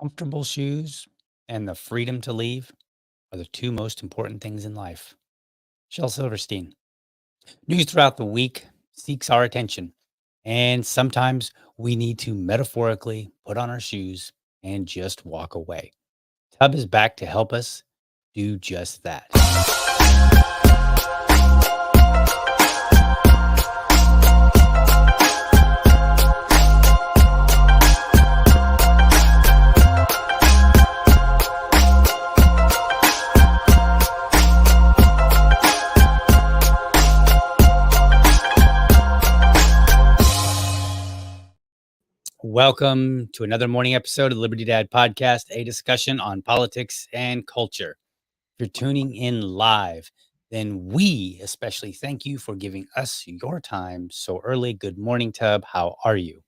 Comfortable shoes and the freedom to leave are the two most important things in life. Shel Silverstein. News throughout the week seeks our attention, and sometimes we need to metaphorically put on our shoes and just walk away. Tub is back to help us do just that. Welcome to another morning episode of Liberty Dad Podcast, a discussion on politics and culture. If you're tuning in live, then we especially thank you for giving us your time so early. Good morning, Tub. How are you?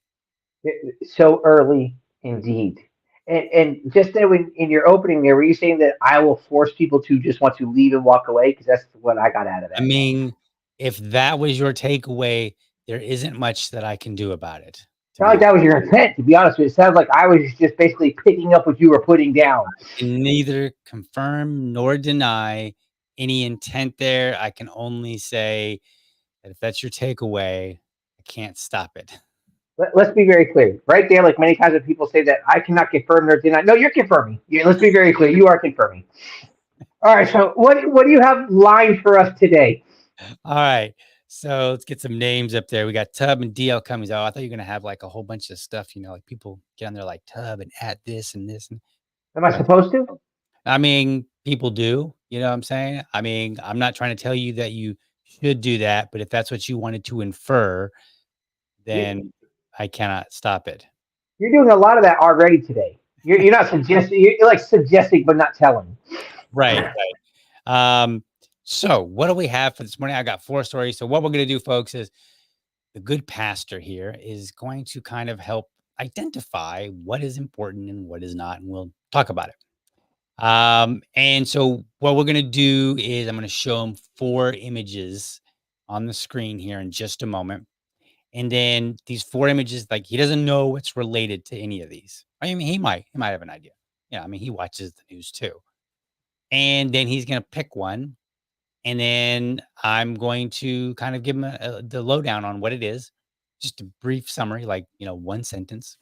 So early indeed. And just there in your opening there, were you saying that I will force people to just want to leave and walk away? Because that's what I got out of I that. mean, if that was your takeaway, there isn't much that I can do about it, to Not be like that was your intent, to be honest with you. It sounds like I was just basically picking up what you were putting down. can neither confirm nor deny any intent there. I can only say that if that's your takeaway, I can't stop it. Let's be very clear. Right there, like many times when people say that I cannot confirm nor deny. No, you're confirming. Let's be very clear. You are confirming. All right. So what do you have lined for us today? All right. So let's get some names up there. We got Tub and DL Cummings. Oh, I thought you were gonna have like a whole bunch of stuff, like people get on there like Tub and at this and this. And Am I supposed to? I mean, people do, you know what I'm saying? I mean, I'm not trying to tell you that you should do that, but if that's what you wanted to infer, You, then I cannot stop it. you're doing a lot of that already today. You're not suggesting. You're like suggesting, but not telling. Right. Um, so what do we have for this morning? I got 4 stories. So what we're gonna do, folks, is the good pastor here is going to kind of help identify what is important and what is not, and we'll talk about it. And so what we're going to do is I'm going to show him 4 images on the screen here in just a moment. And then these 4 images, like he doesn't know what's related to any of these. I mean, he might have an idea. Yeah, I mean, he watches the news too. And then he's going to pick one, and then I'm going to kind of give him the lowdown on what it is, just a brief summary, like, 1 sentence.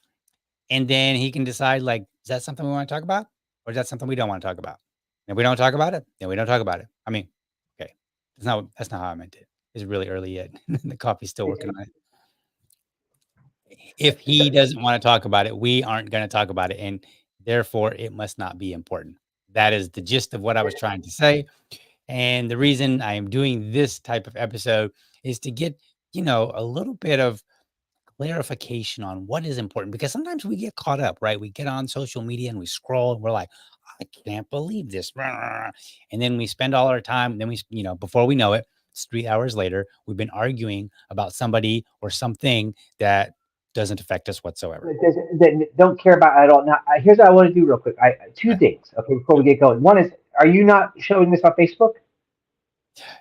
And then he can decide, like, is that something we want to talk about? Or is that something we don't want to talk about? And if we don't talk about it, then we don't talk about it. I mean, okay. That's not how I meant it. It's really early yet. The coffee's still working on it. If he doesn't want to talk about it, we aren't going to talk about it. And therefore, it must not be important. That is the gist of what I was trying to say. And the reason I am doing this type of episode is to get, a little bit of clarification on what is important, because sometimes we get caught up, right? We get on social media and we scroll and we're like, I can't believe this. And then we spend all our time. And then before we know it, it's 3 hours later, we've been arguing about somebody or something that doesn't affect us whatsoever. That don't care about at all. Now, here's what I want to do real quick. 2 Okay. things, okay, before we get going. One is, are you not showing this on Facebook?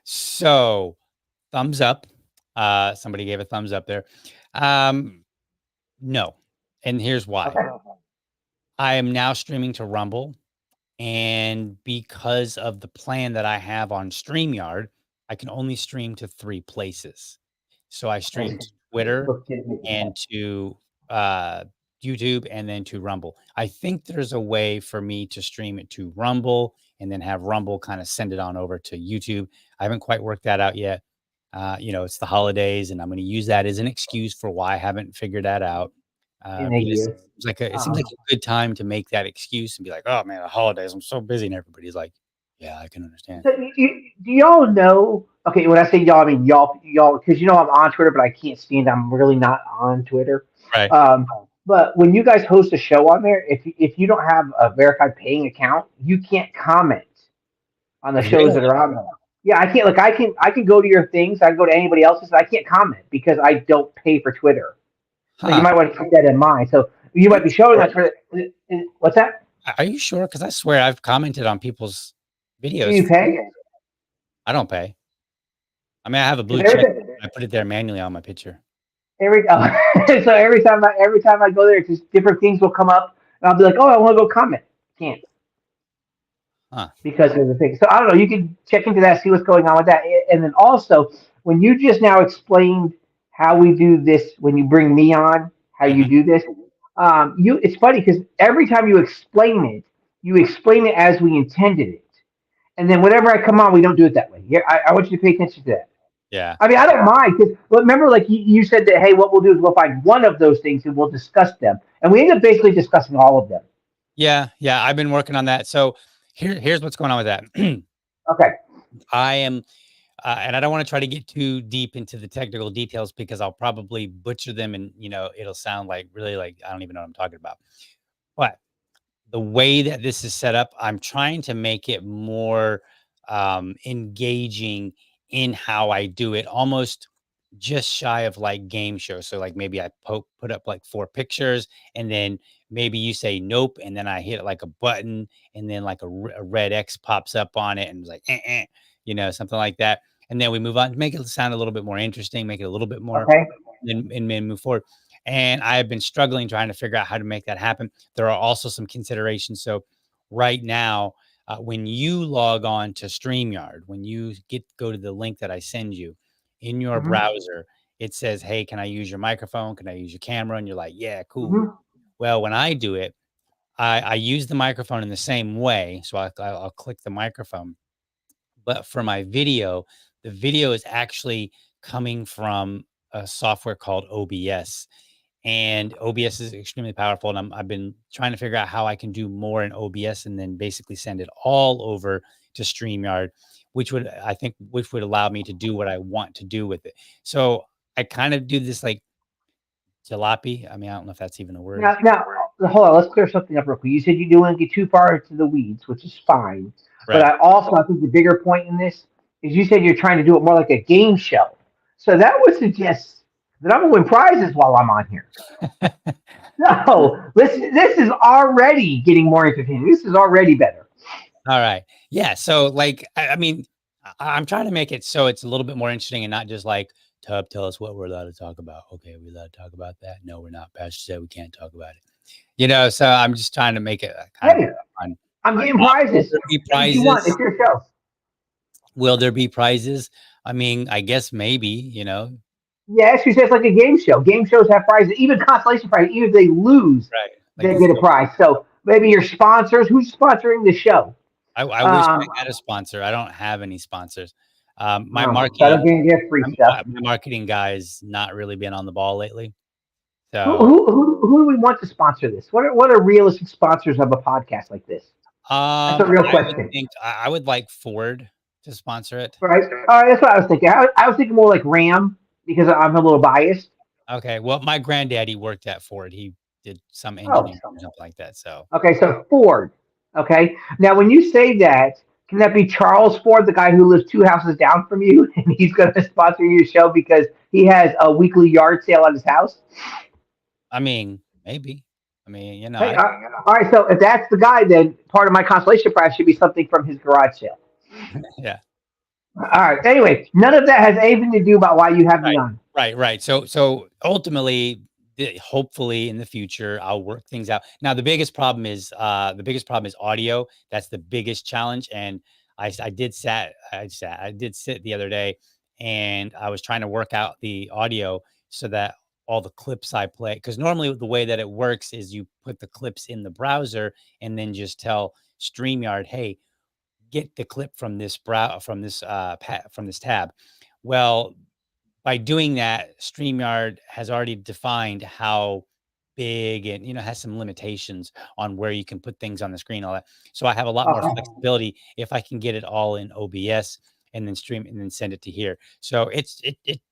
So thumbs up. Somebody gave a thumbs up there. No. And here's why. Okay. I am now streaming to Rumble, and because of the plan that I have on StreamYard, I can only stream to 3 places. So I Okay. stream to Twitter Look, didn't make and sense. to, YouTube and then to Rumble. I think there's a way for me to stream it to Rumble and then have Rumble kinda send it on over to YouTube. I haven't quite worked that out yet. It's the holidays, and I'm gonna use that as an excuse for why I haven't figured that out. In a Because year. it seems like a good time to make that excuse and be like, "Oh, man, the holidays, I'm so busy," and everybody's like, "Yeah, I can understand." So do y'all know? Okay, when I say y'all, I mean y'all, because I'm on Twitter, but I can't stand. I'm really not on Twitter. Right. Um, but when you guys host a show on there, if you don't have a verified paying account, you can't comment on the shows that Really? are on there. Yeah, I can't. Like I can go to your things. I can go to anybody else's. I can't comment because I don't pay for Twitter. So you Huh. might want to keep that in mind. So you Are might you be showing on sure? Twitter. What's that? Are you sure? Because I swear I've commented on people's Do videos you for pay? I don't pay. I mean, I have a blue Because check. everything. I put it there manually on my picture. So every time I go there, just different things will come up, and I'll be like, oh, I want to go comment. Can't Huh. because of the thing. So I don't know. You can check into that, see what's going on with that, and then also when you just now explained how we do this, when you bring me on, how you Mhm. do this, it's funny because every time you explain it as we intended it, and then whenever I come on, we don't do it that way. Yeah, I want you to pay attention to that. Yeah. I mean, I don't mind because remember, like you said that, hey, what we'll do is we'll find one of those things and we'll discuss them, and we end up basically discussing all of them. Yeah, yeah, I've been working on that. So, here's what's going on with that. Okay. I am and I don't wanna try to get too deep into the technical details because I'll probably butcher them and, it'll sound like really like I don't even know what I'm talking about. But the way that this is set up, I'm trying to make it more engaging in how I do it, almost just shy of like game show. So like maybe I put up like 4 pictures, and then maybe you say nope, and then I hit like a button, and then like a red X pops up on it, and it's like something like that, and then we move on to make it sound a little bit more interesting, make it a little bit more, Okay. and then move forward. And I have been struggling trying to figure out how to make that happen. There are also some considerations. So right now, when you log on to StreamYard, when you go to the link that I send you in your Mm-hmm. browser, it says, "Hey, can I use your microphone? Can I use your camera?" And you're like, "Yeah, cool." Mm-hmm. Well, when I do it, I use the microphone in the same way. So I'll click the microphone, but for my video, the video is actually coming from a software called OBS, and OBS is extremely powerful. And I've been trying to figure out how I can do more in OBS and then basically send it all over to StreamYard, which would allow me to do what I want to do with it. So I kind of do this like jalopy. I mean, I don't know if that's even a word. Now, hold on. Let's clear something up real quick. You said you do want to get too far into the weeds, which is fine. But Right. I think the bigger point in this is you said you're trying to do it more like a game show. So that would suggest that I'm going to win prizes while I'm on here. No, this is already getting more entertaining. This is already better. All right. Yeah. So, like, I mean, I'm trying to make it so it's a little bit more interesting and not just like, Tub, tell us what we're allowed to talk about. Okay, we allowed to talk about that? No, we're not. Pastor said we can't talk about it. So I'm just trying to make it kind of Hey, fun. I'm getting Will prizes. there be Say what you want. prizes? It's your show. Will there be prizes? I mean, I guess maybe. Yes, she says it's like a game show. Game shows have prizes, even consolation prize. Even if they lose, Right. Like they this. get a prize. So maybe your sponsors. Who's sponsoring the show? I wish I Um, had a sponsor. I don't have any sponsors. My so I don't marketing, get free stuff. my marketing guy's not really been on the ball lately. Who, So, who, who do we want to sponsor this? What are realistic sponsors of a podcast like this? That's a real question, I would like Ford to sponsor it. right? All right, that's what I was thinking. I was thinking more like Ram because I'm a little biased. Okay, well, my granddaddy worked at Ford. He did some Oh, engineering or something like that. So, okay, so Ford. Okay, now when you say that, can that be Charles Ford, the guy who lives 2 houses down from you, and he's going to sponsor your show because he has a weekly yard sale at his house? I mean, maybe. I mean, Hey, all right, so if that's the guy, then part of my consolation prize should be something from his garage sale. yeah. All right. Anyway, none of that has anything to do about why you have me Right. on. Right. So ultimately, hopefully in the future I'll work things out. Now the biggest problem is audio. That's the biggest challenge. And I did sit the other day and I was trying to work out the audio so that all the clips I play, because normally the way that it works is you put the clips in the browser and then just tell StreamYard, hey, get the clip from this from this tab. Well, by doing that, StreamYard has already defined how big and, has some limitations on where you can put things on the screen, all that. So I have a lot more Okay. flexibility if I can get it all in OBS and then stream and then send it to here. So it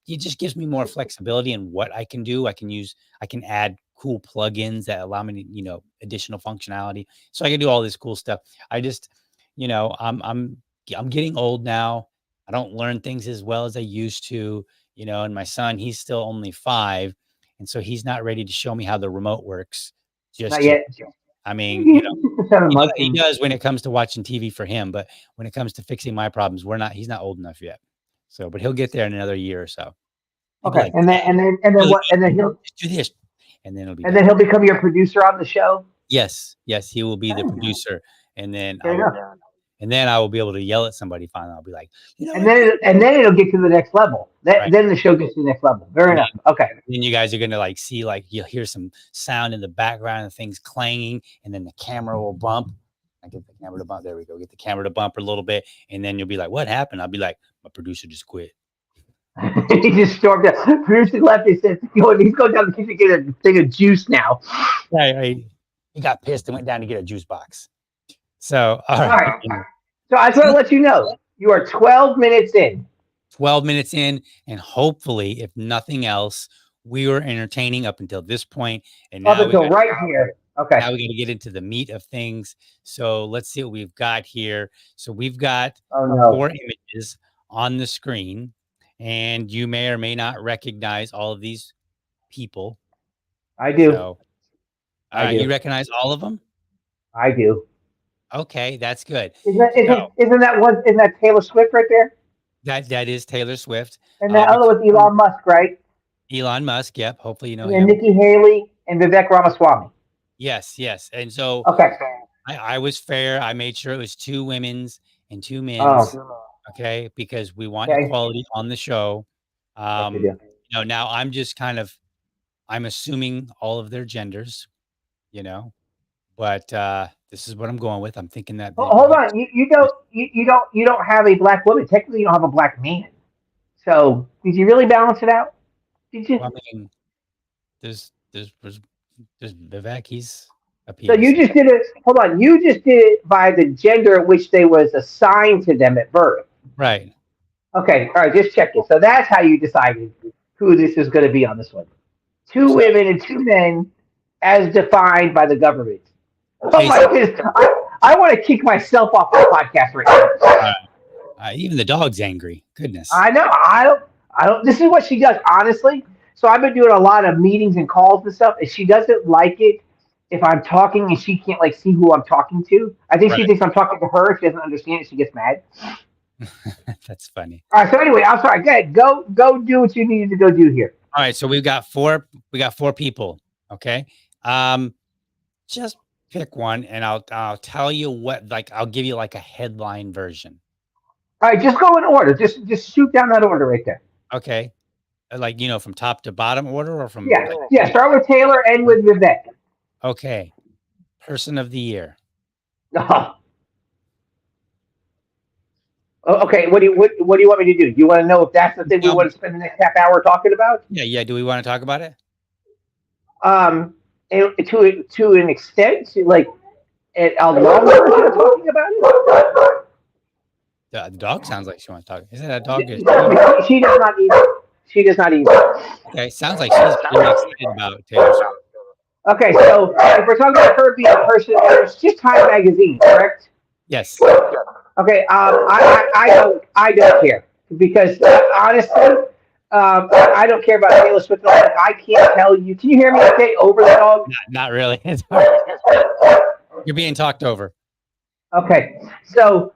just gives me more flexibility in what I can do. I can add cool plugins that allow me to, additional functionality. So I can do all this cool stuff. I just, you know, I'm getting old now. I don't learn things as well as I used to, and my son, he's still only 5, and so he's not ready to show me how the remote works Not just yet. yet. I mean, He's 6 or 7 months. he does when it comes to watching TV for him, but when it comes to fixing my problems, he's not old enough yet. So, but he'll get there in another year or so. He'll be Okay, like, and then "Really, what? And then he'll just do this," and then it'll be and then done. he'll become your producer on the show. Yes, yes, he will be the Okay, producer, and then fair enough. I will be able to yell at somebody finally. I'll be like, "You know And what? then it'll get to the next level. Right." Then the show gets to the next level. Fair And enough. Okay. then you guys are gonna like see like you'll hear some sound in the background and things clanging, and then the camera will bump. I get the camera to bump. There we go. Get the camera to bump a little bit, and then you'll be like, "What happened?" I'll be like, "My producer just quit." He just stormed out. Producer left. He said, he's going down the kitchen to get a thing of juice now. Right, right. He got pissed and went down to get a juice box. So, all All right. right. So I just want to let you know you are 12 minutes in. 12 minutes in, and hopefully, if nothing else, we were entertaining up until this point, and Up until right here. Okay. now we got to get into the meat of things. So let's see what we've got here. So we've got Oh no. 4 images on the screen, and you may or may not recognize all of these people. I do. So, I do. you recognize all of them? I do. Okay, that's good. Isn't that Taylor Swift right there? That is Taylor Swift. And that other was Elon Musk, right? Elon Musk, yep. Hopefully you know And then him. Nikki Haley and Vivek Ramaswamy. Yes, yes. And so Okay. I was fair. I made sure it was 2 women's and 2 men's. Oh, Okay, because we want okay. equality on the show. Yes, you do. Now I'm assuming all of their genders, but this is what I'm going with. I'm thinking that Hold on. You don't have a black woman. Technically, you don't have a black man. So did you really balance it out? Did you? well, I mean, there's Vivek. He's a So penis. you just did it. Hold on. You just did it by the gender at which they was assigned to them at birth. Right. Okay. All right. Just check it. So that's how you decided who this is going to be on this one. 2 women and 2 men, as defined by the government. Oh my goodness! I want to kick myself off the podcast right now. Even the dog's angry. Goodness. I know. I don't. This is what she does, honestly. So I've been doing a lot of meetings and calls and stuff, and she doesn't like it if I'm talking and she can't like see who I'm talking to. I think she thinks I'm talking to her. If she doesn't understand it, she gets mad. That's funny. All right. So anyway, I'm sorry. Go ahead. Go do what you needed to go do here. All right. So we've got 4. We got 4 people. Okay. Just pick one, and I'll tell you what. Like, I'll give you like a headline version. All right. Just go in order. Just shoot down that order right there. Okay. Like, from top to bottom order, or from Yeah. Start with Taylor, end with Vivek. Okay. Person of the year. Okay. What do you want me to do? You want to know if that's the thing we want to spend the next half hour talking about? Yeah. Do we want to talk about it? To an extent, like a long version of talking about it. The dog sounds like she wants to talk. Is that a dog? She does not either. She does not either. Okay. Sounds like she's really excited about Taylor Swift. Okay, so if we're talking about her being a person, it's just Time Magazine, correct? Yes. Okay. I don't care because honestly, I don't care about Taylor Swift. I can't tell you. Can you hear me? Okay, over the dog. Not really. You're being talked over. Okay, so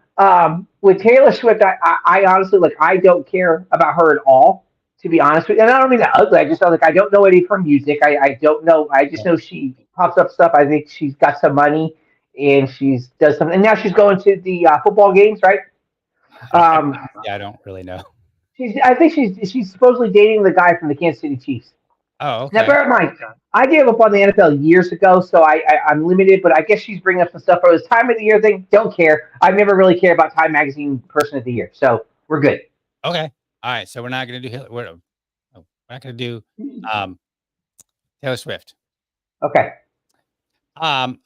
with Taylor Swift, I honestly I don't care about her at all. To be honest with you, and I don't mean that ugly. I just like I don't know any from music. I don't know. I just know she pops up stuff. I think she's got some money and she's does something. And now she's going to the football games, right? Yeah, I don't really know. She's. I think she's supposedly dating the guy from the Kansas City Chiefs. Oh, Now, okay. bear in mind, I gave up on the NFL years ago, so I'm limited. But I guess she's bringing up some stuff for this time of the year thing. Don't care. I've never really cared about Time Magazine Person of the Year, so we're good. Okay. All right. So we're not going to do we're not going to do um, Taylor Swift. Okay.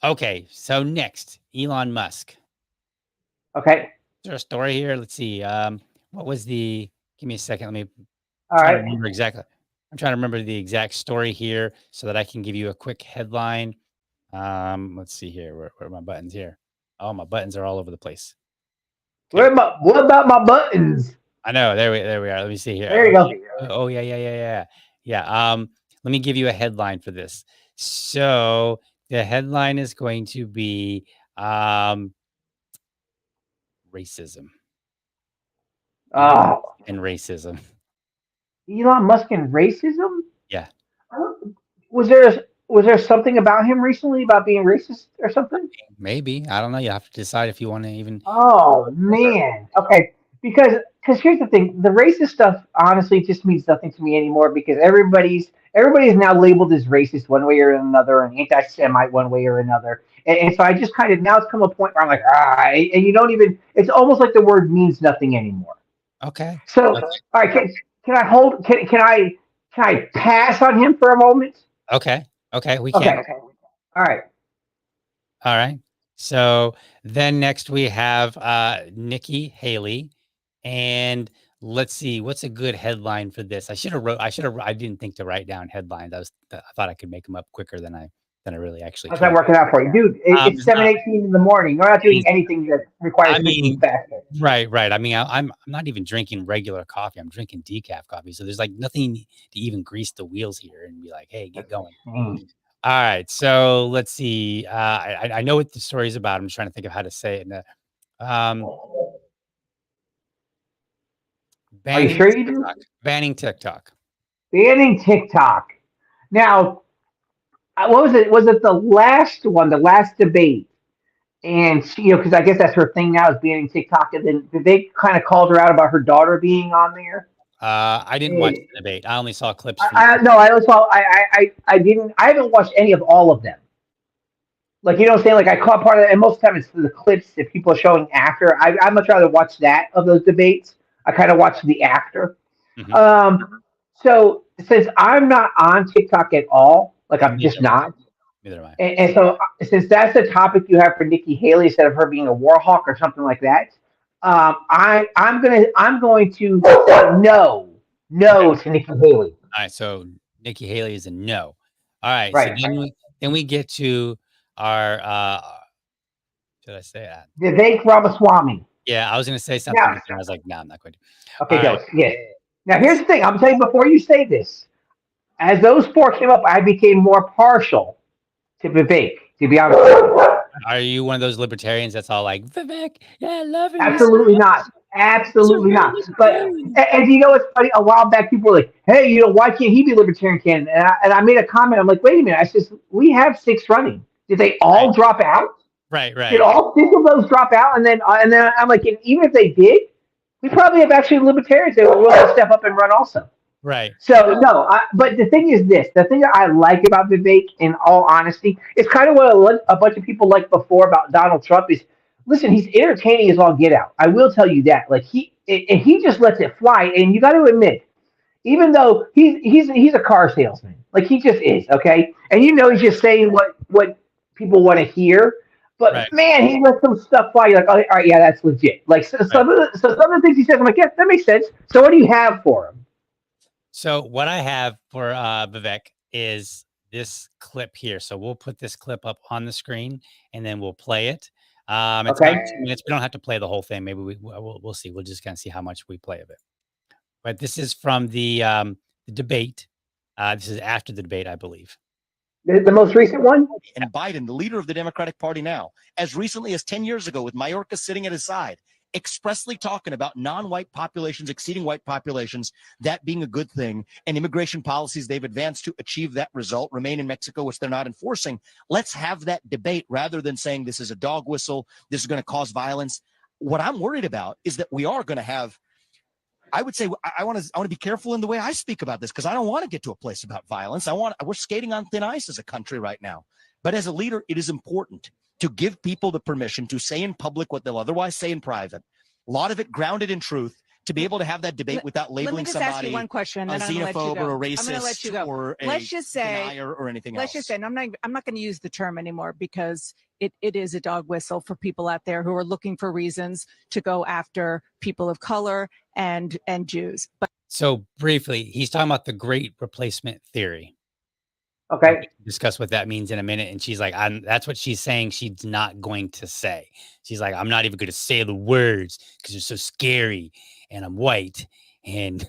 Okay. So next, Elon Musk. Is Okay. there a story here? Let's see. What was the? Give me a second. I'm All trying to right. remember exactly. I'm trying to remember the exact story here so that I can give you a quick headline. Let's see here. Where are my buttons here? Oh, my buttons are all over the place. Okay. What about my buttons? I know. There we are. Let me see here. There you go. Oh, yeah. Let me give you a headline for this. So the headline is going to be racism. Elon Musk Oh, and racism. Elon Musk and racism? Yeah, Was there something about him recently about being racist or something? maybe. I don't know. You have to decide if you want to even. Oh man. Okay. Because here's the thing, the racist stuff honestly just means nothing to me anymore because everybody's now labeled as racist one way or another, and anti-Semite one way or another. And so I just kind of now it's come a point where I'm like, and you don't even. It's almost like the word means nothing anymore. Okay. So, all right, can I hold? Can I pass on him for a moment? Okay. Okay. We Okay. can. All right. All right. So then next we have Nikki Haley. And let's see, what's a good headline for this? I didn't think to write down headlines. I thought I could make them up quicker than I really actually How's that can. working out for you, dude? It's It's not, 7:18 in the morning. You're not it doing is, anything that I requires thinking mean, faster. right. I mean, I'm not even drinking regular coffee. I'm drinking decaf coffee. So there's like nothing to even grease the wheels here and be like, hey, get going. Mm. All right. So let's see. I know what the story is about. I'm just trying to think of how to say it. Um, Are you banning sure you do? TikTok. Banning TikTok. Banning TikTok. Now, what was it? Was it the last one, the last debate? And she, because I guess that's her thing now is banning TikTok. And then did they kind of called her out about her daughter being on there? I didn't watch And the debate. I only saw clips from I no, I always saw. I didn't. I haven't watched any of all of them. Like you know what I'm saying? Like I caught part of it, and most of the time it's the clips that people are showing after. I much rather watch that of those debates. I kind of watch the after. Mhm. So since I'm not on TikTok at all, like I'm Neither just am I. not, Neither am I. and so since that's the topic you have for Nikki Haley instead of her being a war hawk or something like that, I'm going to say Okay. no to Nikki Haley. All right. So Nikki Haley is a no. All right. So Right. then we get to our should I say that? Vivek Ramaswamy. Yeah, I was gonna say something, Now, but then I was like, no, I'm not going to. okay, All right. go. Yes. Now here's the thing. I'm telling you before you say this. As those four came up, I became more partial to Vivek. To be honest with you. Are you one of those libertarians that's all like Vivek? Yeah, I love him. He's Absolutely not. a Absolutely real not. But libertarian. and you know what's funny? A while back, people were like, "Hey, why can't he be libertarian candidate?" And I made a comment. I'm like, "Wait a minute." I says, "We have six running. Did they Right. all drop out? Right. Did Right. all six of those drop out?" And then I'm like, and even if they did, we probably have actually libertarians that were willing to step up and run also. Right. So no, but the thing is this: the thing that I like about Vivek, in all honesty, is kind of what a bunch of people liked before about Donald Trump. Is listen, he's entertaining as all get out. I will tell you that. Like he just lets it fly, and you got to admit, even though he's a car salesman, like he just is, okay, and he's just saying what people want to hear. Right. But man, he lets some stuff fly. You're like, oh, all right, yeah, that's legit. Like Right. some of the things he says, I'm like, yeah, that makes sense. So what do you have for him? So what I have for Vivek is this clip here. So we'll put this clip up on the screen and then we'll play it. It's about Okay. 2 minutes. We don't have to play the whole thing. Maybe we'll see. We'll just kind of see how much we play of it. But this is from the debate. This is after the debate, I believe. The most recent one? And Biden, the leader of the Democratic Party now, as recently as 10 years ago, with Mayorkas sitting at his side, expressly talking about non-white populations exceeding white populations, that being a good thing, and immigration policies they've advanced to achieve that result remain in Mexico, which they're not enforcing. Let's have that debate rather than saying this is a dog whistle, this is going to cause violence. What I'm worried about is that we are going to have, I would say, I want to be careful in the way I speak about this, because I don't want to get to a place about violence. We're skating on thin ice as a country right now. But as a leader, it is important to give people the permission to say in public what they'll otherwise say in private. A lot of it grounded in truth, to be able to have that debate without labeling somebody one question, a xenophobe or a I'm going to let you racist go. or a Let's just say, denier or anything let's else. just say, and I'm not going to use the term anymore, because it is a dog whistle for people out there who are looking for reasons to go after people of color and Jews. But So briefly, he's talking about the great replacement theory. Okay. We can discuss what that means in a minute. And she's like, that's what she's saying. She's not going to say. She's like, I'm not even going to say the words because they're so scary. And I'm white. And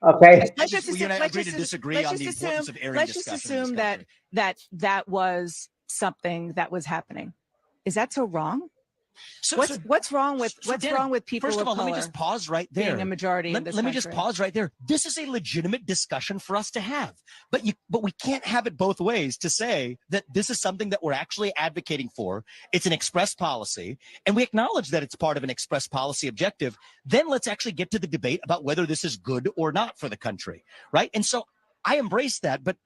Okay. let's just You and I agree to disagree on the importance of airing let's just discussion in this assume country. that was something that was happening. Is that so wrong? What's wrong with people First of all, color let me just pause right there. being a majority in this Let me country? just pause right there. This is a legitimate discussion for us to have, but we can't have it both ways, to say that this is something that we're actually advocating for. It's an express policy, and we acknowledge that it's part of an express policy objective. Then let's actually get to the debate about whether this is good or not for the country, right? And so I embrace that, but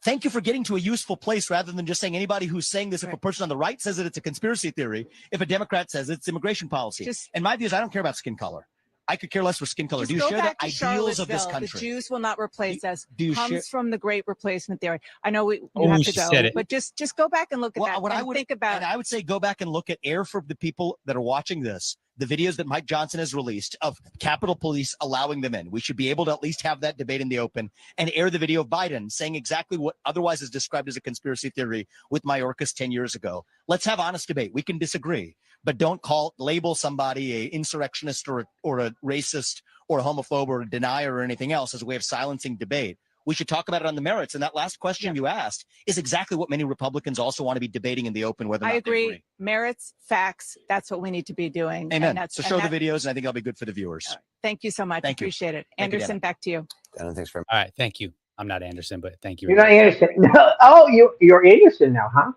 thank you for getting to a useful place rather than just saying anybody who's saying this, if a person on the right says that it's a conspiracy theory, if a Democrat says it's immigration policy. And my view is I don't care about skin color. I could care less for skin color. Do you share the ideals of this country? The Jews will not replace us. Comes share? from the great replacement theory. I know you Oh, have she to go, said it. but just go back and look at that. What And I would think about. And I would say go back and look at air for the people that are watching this. The videos that Mike Johnson has released of Capitol Police allowing them in. We should be able to at least have that debate in the open, and air the video of Biden saying exactly what otherwise is described as a conspiracy theory with Mayorkas 10 years ago. Let's have honest debate. We can disagree, but don't label somebody a insurrectionist or a racist or a homophobe or a denier or anything else as a way of silencing debate. We should talk about it on the merits. And that last question you asked is exactly what many Republicans also want to be debating in the open. Whether or not I agree. Merits, facts. That's what we need to be doing. Amen. So show the videos, and I think that'll be good for the viewers. Thank you so much. Appreciate it. Anderson, back to you. Thanks very much. all right, thank you. I'm not Anderson, but thank you. You're not Anderson. No. Oh, you're Anderson now, huh?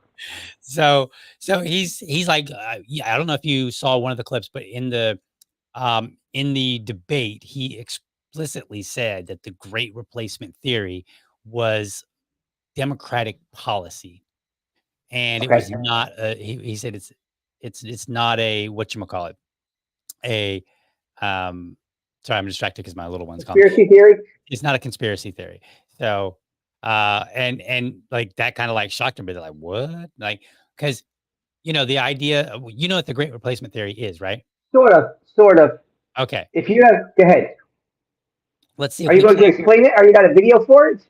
So he's like, I don't know if you saw one of the clips, but in the debate, he explicitly said that the great replacement theory was Democratic policy, and it was not. He said it's not a whatchamacallit, a sorry, I'm distracted because my little one's calling. Conspiracy theory. It's not a conspiracy theory. So and like that kind of like shocked him, but they're like, what? Like, because the idea, what the great replacement theory is, right? Sort of. Okay. If you have, go ahead. Let's see. Are you going to explain it? Are you got a video for it?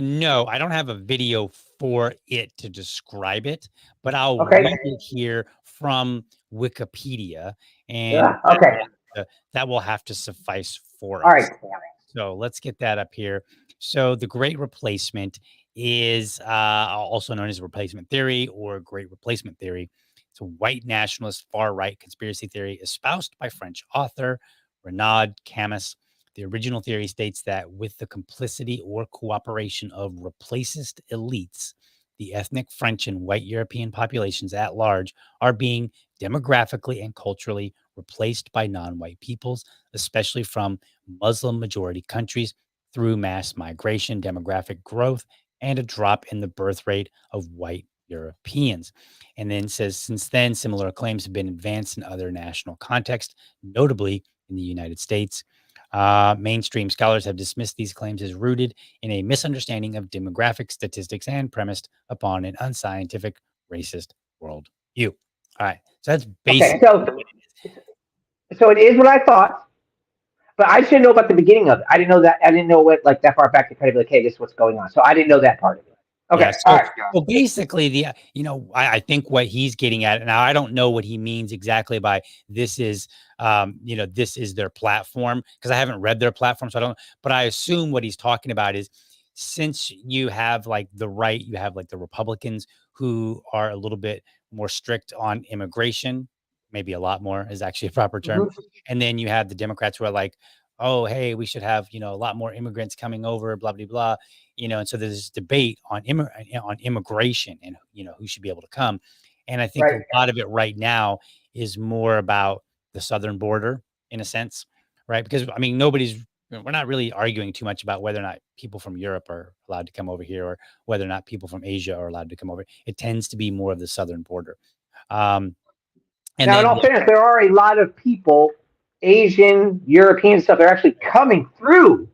No, I don't have a video for it to describe it, but I'll read it here from Wikipedia, and that will have to suffice for us. All right. So let's get that up here. So the Great Replacement is also known as replacement theory or Great Replacement theory. It's a white nationalist far-right conspiracy theory espoused by French author Renaud Camus. The original theory states that with the complicity or cooperation of replacist elites, the ethnic French and white European populations at large are being demographically and culturally replaced by non-white peoples, especially from Muslim-majority countries, through mass migration, demographic growth, and a drop in the birth rate of white Europeans. And then says, since then, similar claims have been advanced in other national contexts, notably in the United States. Mainstream scholars have dismissed these claims as rooted in a misunderstanding of demographic statistics and premised upon an unscientific, racist worldview. All right, so that's basically. Okay, so it is what I thought, but I should know about the beginning of it. I didn't know that. I didn't know what that far back to kind of be like, hey, this is what's going on. So I didn't know that part of it. Okay. Yeah, All right. Well, basically, I think what he's getting at now, I don't know what he means exactly by this is, this is their platform, because I haven't read their platform, so I don't. But I assume what he's talking about is, since you have like the right, you have like the Republicans who are a little bit more strict on immigration, maybe a lot more is actually a proper term. Mhm. And then you have the Democrats who are like, oh, hey, we should have, a lot more immigrants coming over, blah, blah, blah. And so there's this debate on immigration and, who should be able to come. And I think a Right. lot of it right now is more about the southern border in a sense, right? Because I mean, we're not really arguing too much about whether or not people from Europe are allowed to come over here or whether or not people from Asia are allowed to come over. It tends to be more of the southern border. Um, and Now, in then, all fairness, there are a lot of people, Asian, European stuff, they're actually coming through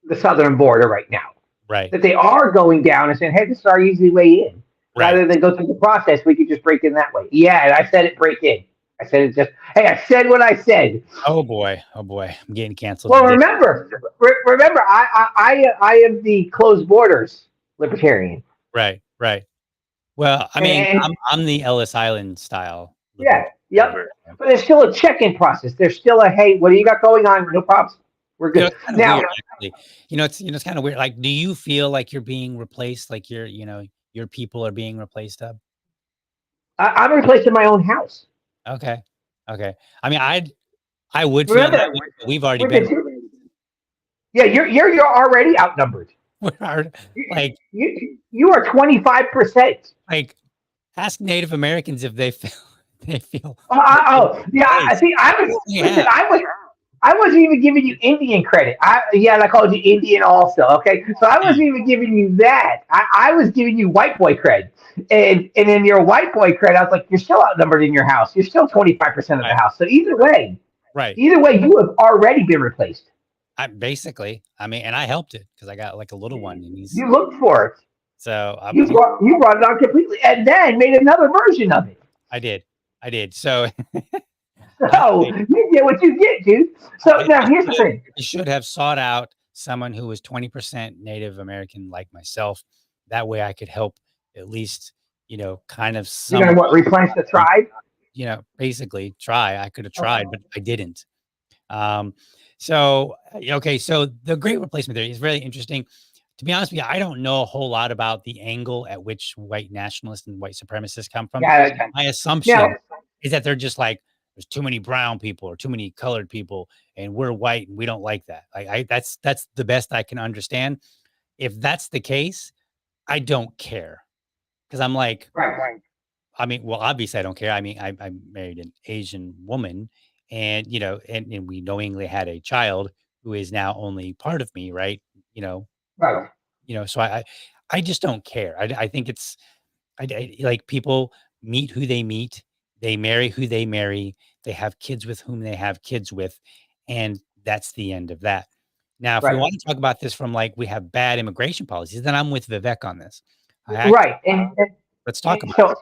the southern border right now. right, That they are going down and saying, "Hey, this is our easy way in." right. Rather than go through the process, we could just break in that way. Yeah, and I said it, break in. I said it just. Hey, I said what I said. Oh boy, I'm getting canceled Well, today. remember, I am the closed borders libertarian. Right, right. Well, I mean, And I'm the Ellis Island style yeah, yep. libertarian. But there's still a check-in process. There's still a hey, what do you got going on? No problems. We're good. It's kind of Now, weird, actually. It's kind of weird. Like, do you feel like you're being replaced? Like your people are being replaced up? I'm replacing my own house. Okay, okay. I mean, I would feel Remember, that way, but we've already with been. yeah, you're already outnumbered. We're already, like You are 25%. like ask Native Americans if they feel Yeah. I replaced. see. Listen. Yeah, I wasn't even giving you Indian credit. And I called you Indian also. Okay, so I wasn't even giving you that. I was giving you white boy cred, and in your white boy cred, I was like, you're still outnumbered in your house. You're still 25% of the right, house. So right. either way, you have already been replaced. Basically, I mean, and I helped it because I got like a little one, and he's You looked for it. so You brought it on completely, and then made another version of it. I did. So So I, you get what you get, dude. So now here's the thing. I should have sought out someone who was 20% Native American like myself. That way I could help at least, kind of You're gonna what replenish the tribe? basically try. I could have tried, but I didn't. Okay. So the great replacement theory is really interesting. To be honest with you, I don't know a whole lot about the angle at which white nationalists and white supremacists come from. Yeah. My assumption Now, is that they're just like, there's too many brown people or too many colored people, and we're white and we don't like that. That's the best I can understand. If that's the case, I don't care because I'm like, right. I mean, well, obviously I don't care. I mean, I married an Asian woman, and and we knowingly had a child who is now only part of me, right? You know, Right. so I just don't care. I think it's like people meet who they meet, they marry who they marry, they have kids with whom they have kids with, and that's the end of that. Now, if we Right. want to talk about this from like we have bad immigration policies, then I'm with Vivek on this. Right. Let's talk about So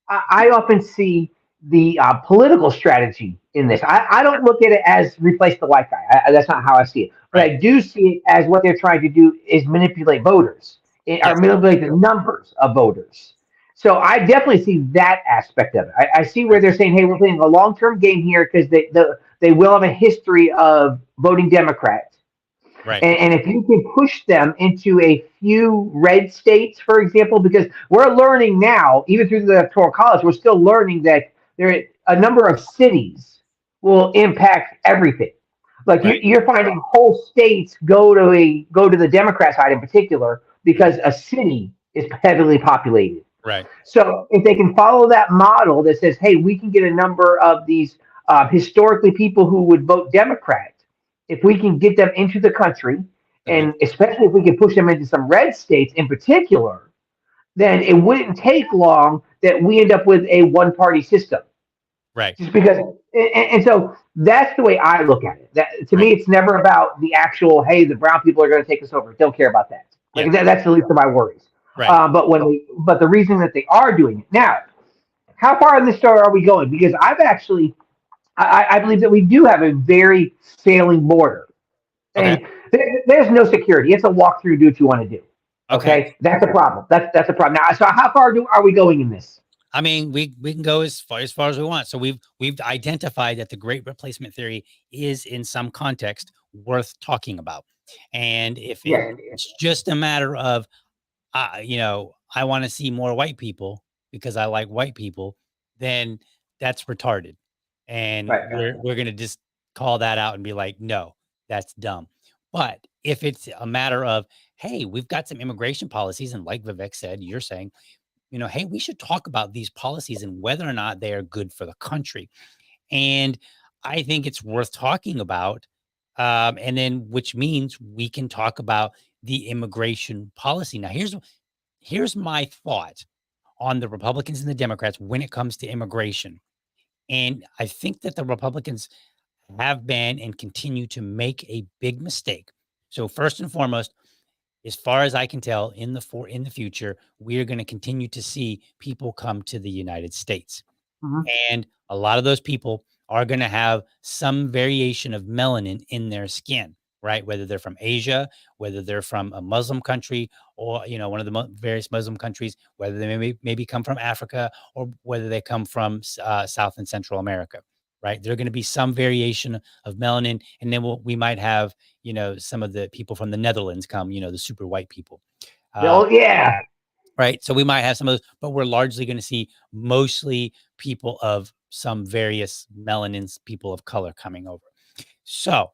I often see the political strategy in this. I don't look at it as replace the white guy. That's not how I see it. But Right. I do see it as what they're trying to do is manipulate voters or Yes. manipulate the numbers of voters. So I definitely see that aspect of it. I see where they're saying, hey, we're playing a long term game here because they will have a history of voting Democrat. Right. And if you can push them into a few red states, for example, because we're learning now, even through the electoral college, we're still learning that a number of cities will impact everything. Like Right. you're finding whole states go to the Democrat side in particular because a city is heavily populated. Right. So if they can follow that model that says, hey, we can get a number of these historically people who would vote Democrat, if we can get them into the country, Okay. and especially if we can push them into some red states in particular, then it wouldn't take long that we end up with a one party system. Right. Just because, and so that's the way I look at it. That to me, it's never about the actual, hey, the brown people are going to take us over. Don't care about that. Like Yeah. that's the least of my worries. Right. But the reason that they are doing it now, how far in this story are we going? Because I believe that we do have a very failing border, Okay. and there's no security. It's a walkthrough. Do what you want to do. Okay. Okay, that's a problem. That's a problem. Now, so how far are we going in this? I mean, we can go as far as we want. So we've identified that the great replacement theory is in some context worth talking about. And if Yeah. it's just a matter of I want to see more white people because I like white people, then that's retarded. and Right. we're going to just call that out and be like, no, that's dumb. But if it's a matter of, hey, we've got some immigration policies, and like Vivek said, you're saying, hey, we should talk about these policies and whether or not they are good for the country. And I think it's worth talking about. And then, which means we can talk about the immigration policy. Now, here's my thought on the Republicans and the Democrats when it comes to immigration. And I think that the Republicans have been and continue to make a big mistake. So first and foremost, as far as I can tell, in the future, we are going to continue to see people come to the United States. Mhm. And a lot of those people are going to have some variation of melanin in their skin, right? Whether they're from Asia, whether they're from a Muslim country, or one of the various Muslim countries, whether they maybe come from Africa, or whether they come from South and Central America, right? There are going to be some variation of melanin, and then we might have some of the people from the Netherlands come, the super white people. Oh yeah. Right. So we might have some of those, but we're largely going to see mostly people of some various melanins, people of color coming over. So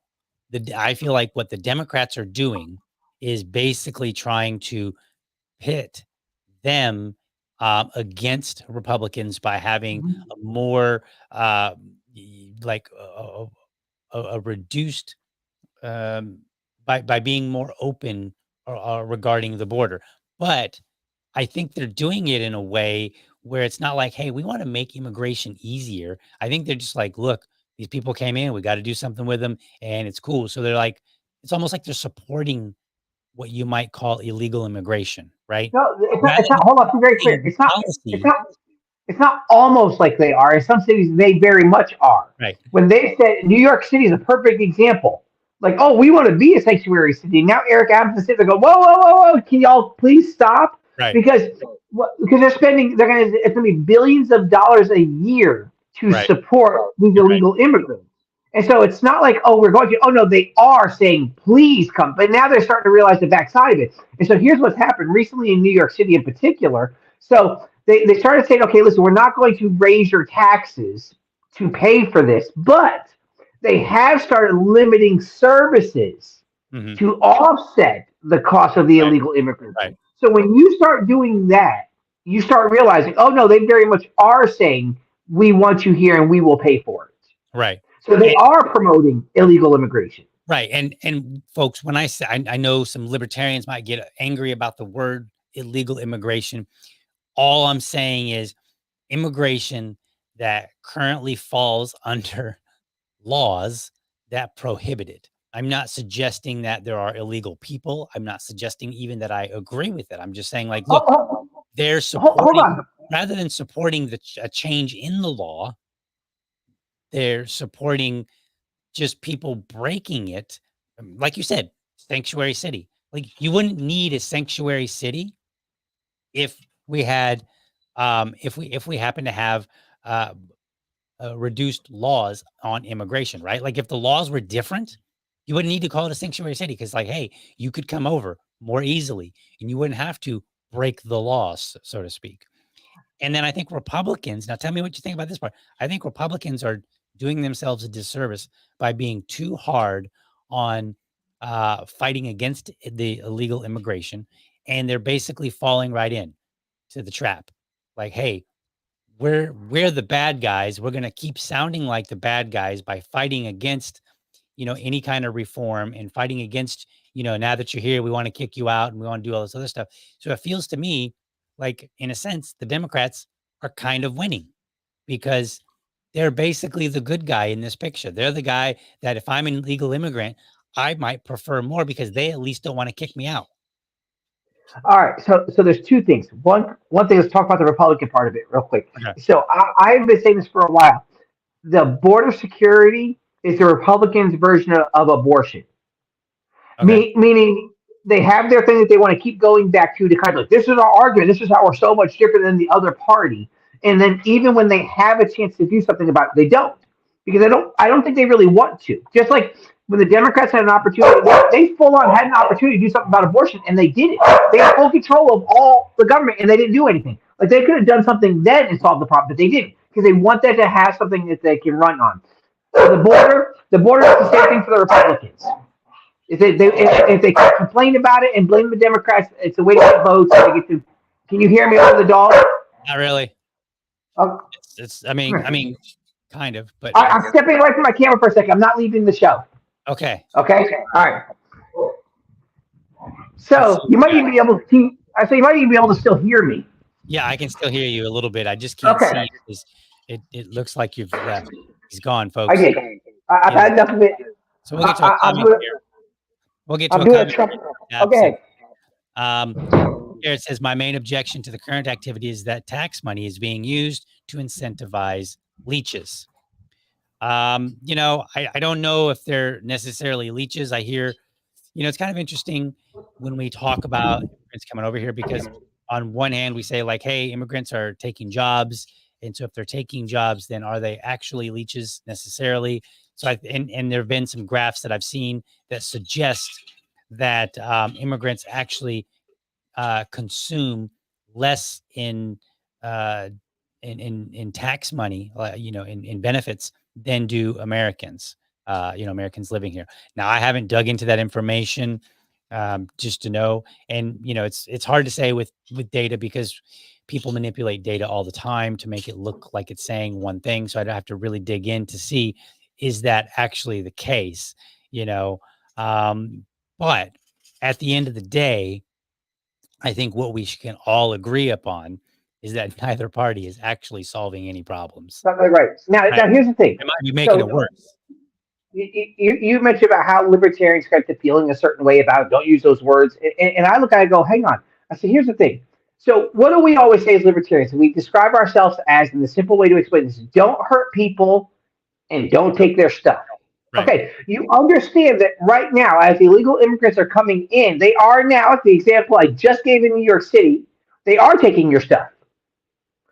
I feel like what the Democrats are doing is basically trying to pit them against Republicans by having a more like a reduced by being more open regarding the border. But I think they're doing it in a way where it's not like, hey, we want to make immigration easier. I think they're just like, look, these people came in, we got to do something with them, and it's cool. So they're like, it's almost like they're supporting what you might call illegal immigration, right? No, it's not. Rather It's not. Hold on. Be very than clear. It's not. It's policy, not. It's not almost like they are. In some cities, they very much are. right? When they said New York City is a perfect example, like, oh, we want to be a sanctuary city. Now Eric Adams is sitting there, go, whoa, whoa, whoa, whoa! Can y'all please stop? Right. Because they're spending. It's going to be billions of dollars a year to Right. support these illegal immigrants. And so it's not like, oh, we're going to, oh, no, they are saying, please come. But now they're starting to realize the backside of it. And so here's what's happened recently in New York City in particular. So they started saying, okay, listen, we're not going to raise your taxes to pay for this, but they have started limiting services Mhm. to offset the cost of the Right. illegal immigrants. Right. So when you start doing that, you start realizing, oh, no, they very much are saying, we want you here and we will pay for it. Right. So they are promoting illegal immigration. Right. And folks, when I say, I know some libertarians might get angry about the word illegal immigration. All I'm saying is immigration that currently falls under laws that prohibit it. I'm not suggesting that there are illegal people. I'm not suggesting even that I agree with it. I'm just saying, like, look, they're Hold supporting, on. rather than supporting a change in the law, they're supporting just people breaking it. Like you said, sanctuary city. Like, you wouldn't need a sanctuary city if we had, if we happen to have uh, reduced laws on immigration, right? Like, if the laws were different, you wouldn't need to call it a sanctuary city, because, like, hey, you could come over more easily and you wouldn't have to break the laws, so to speak. And then I think Republicans, now tell me what you think about this part. I think Republicans are doing themselves a disservice by being too hard on fighting against the illegal immigration. And they're basically falling right in to the trap. Like, hey, we're the bad guys. We're going to keep sounding like the bad guys by fighting against, any kind of reform, and fighting against, now that you're here, we want to kick you out and we want to do all this other stuff. So it feels to me like, in a sense, the Democrats are kind of winning, because they're basically the good guy in this picture. They're the guy that, if I'm an illegal immigrant, I might prefer more, because they at least don't want to kick me out. All right. So there's two things. One thing, let's talk about the Republican part of it real quick. Okay. So I've been saying this for a while. The border security is the Republicans' version of abortion. Okay. Meaning they have their thing that they want to keep going back to kind of like, this is our argument. This is how we're so much different than the other party. And then even when they have a chance to do something about it, they don't, because I don't think they really want to. Just like when the Democrats had an opportunity, they full on had an opportunity to do something about abortion, and they did it. They had full control of all the government, and they didn't do anything. Like, they could have done something then and solved the problem, but they didn't. because they want that to have something that they can run on. So the border is the same thing for the Republicans. If they complain about it and blame the Democrats, it's a way to get votes. They get to. Can you hear me over the dog? Not really. Oh, It's I mean, kind of, but I'm stepping away from my camera for a second. I'm not leaving the show. okay. Okay. All right. So you might even be able to. I say you might even be able to still hear me. Yeah, I can still hear you a little bit. I just can't see because it looks like you've left. He's gone, folks. I did. I've had enough of it. So we'll get to a comment here. We'll get to a comment. Okay. Here it says, my main objection to the current activity is that tax money is being used to incentivize leeches. You know, I don't know if they're necessarily leeches. I hear, you know, it's kind of interesting when we talk about immigrants coming over here, because on one hand we say like, hey, immigrants are taking jobs. And so if they're taking jobs, then are they actually leeches necessarily? So and there have been some graphs that I've seen that suggest that immigrants actually consume less in tax money, you know, in benefits than do Americans. You know, Americans living here. Now, I haven't dug into that information just to know, and you know, it's hard to say with data because people manipulate data all the time to make it look like it's saying one thing. So I'd have to really dig in to see, is that actually the case? You know, but at the end of the day, I think what we can all agree upon is that neither party is actually solving any problems. Right. Now here's the thing. It might be making it worse. You mentioned about how libertarians got to feeling a certain way about it. Don't use those words. And I look at it and go, hang on. I say, here's the thing. So what do we always say as libertarians? We describe ourselves as, and the simple way to explain this, don't hurt people and don't take their stuff. Right. Okay, you understand that right now, as illegal immigrants are coming in, they are now, the example I just gave in New York City, they are taking your stuff.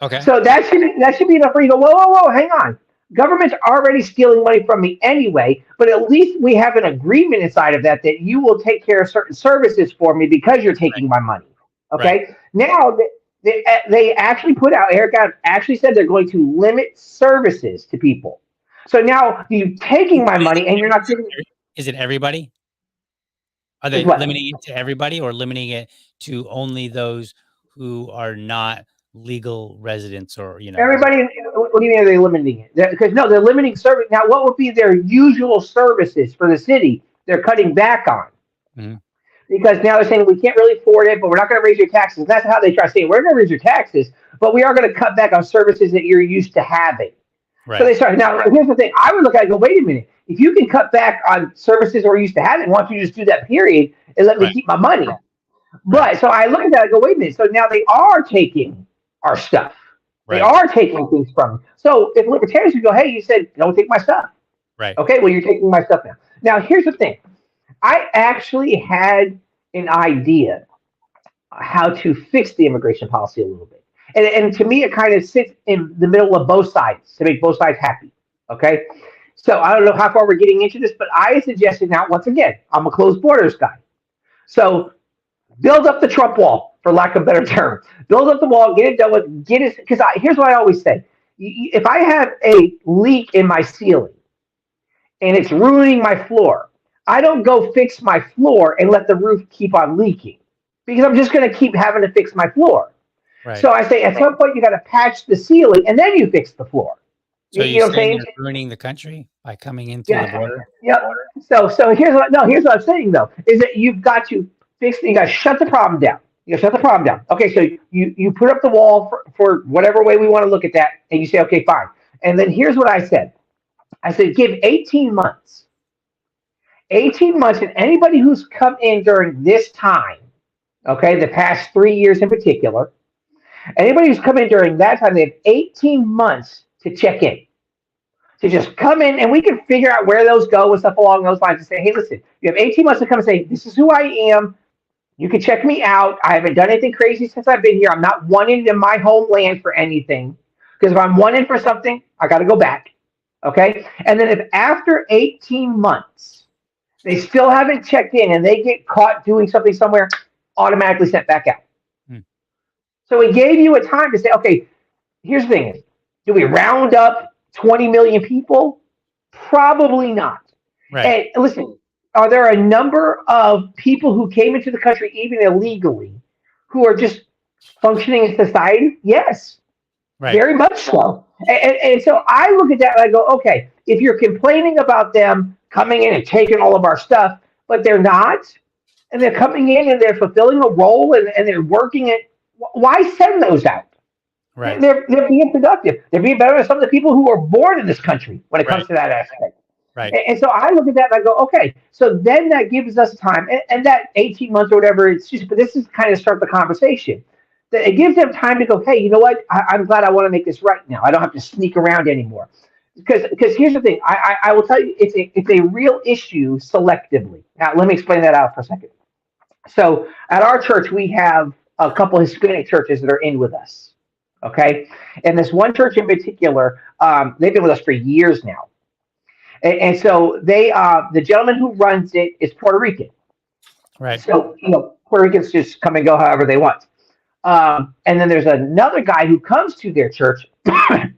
Okay. So that should be enough for you to go, whoa, hang on. Government's already stealing money from me anyway, but at least we have an agreement inside of that you will take care of certain services for me because you're taking my money. Okay. Right. Now they actually put out, Eric actually said they're going to limit services to people. So now you're taking my money and you're not giving. Is it everybody? Are they limiting it to everybody or limiting it to only those who are not legal residents, or, you know, everybody? What do you mean are they limiting it? Because no, they're limiting service. Now, what would be their usual services for the city? They're cutting back on. Mm-hmm. Because now they're saying we can't really afford it, but we're not going to raise your taxes. That's how they try to say we're going to raise your taxes, but we are going to cut back on services that you're used to having. Right. So they start. Now, here's the thing. I would look at it and go, wait a minute. If you can cut back on services we're used to having, why don't you just do that period and let me keep my money? But so I look at that and go, wait a minute. So now they are taking our stuff. Right. They are taking things from us. So if libertarians would go, hey, you said don't take my stuff. Right. Okay, well, you're taking my stuff now. Now, here's the thing. I actually had an idea how to fix the immigration policy a little bit. And to me, it kind of sits in the middle of both sides to make both sides happy. Okay. So I don't know how far we're getting into this, but I suggested, now, once again, I'm a closed borders guy. So build up the Trump wall, for lack of a better term. Build up the wall, get it done with, because here's what I always say. If I have a leak in my ceiling and it's ruining my floor, I don't go fix my floor and let the roof keep on leaking, because I'm just going to keep having to fix my floor. Right. So I say at some point you got to patch the ceiling and then you fix the floor. So you know what I'm saying? You're ruining the country by coming in through the border. Yeah. So here's what I'm saying though, is that you've got to fix. You got to shut the problem down. You got to shut the problem down. Okay, so you put up the wall for whatever way we want to look at that, and you say, okay, fine. And then here's what I said. I said, give 18 months. 18 months, and anybody who's come in during this time, okay, the past 3 years in particular, anybody who's come in during that time, they have 18 months to check in. To just come in, and we can figure out where those go and stuff along those lines, and say, hey, listen, you have 18 months to come and say, this is who I am. You can check me out. I haven't done anything crazy since I've been here. I'm not wanting in my homeland for anything. Because if I'm wanting for something, I got to go back. Okay? And then if after 18 months, they still haven't checked in and they get caught doing something somewhere, automatically sent back out. So we gave you a time to say, okay, here's the thing. Do we round up 20 million people? Probably not. Right. And listen, are there a number of people who came into the country even illegally who are just functioning in society? Yes, Right. very much so. And so I look at that and I go, okay, if you're complaining about them coming in and taking all of our stuff, but they're not, and they're coming in and they're fulfilling a role and they're working it, why send those out? Right. They're being productive. They're being better than some of the people who are born in this country when it comes Right. to that aspect. Right. And so I look at that and I go, okay, so then that gives us time, and that 18 months or whatever, it's just, but this is kind of start the conversation. That it gives them time to go, hey, you know what? I'm glad I want to make this right now. I don't have to sneak around anymore. Because here's the thing, I will tell you, it's a real issue selectively. Now, let me explain that out for a second. So at our church, we have a couple of Hispanic churches that are in with us. Okay. And this one church in particular, they've been with us for years now. And so the gentleman who runs it is Puerto Rican. Right. So, Puerto Ricans just come and go however they want. And then there's another guy who comes to their church.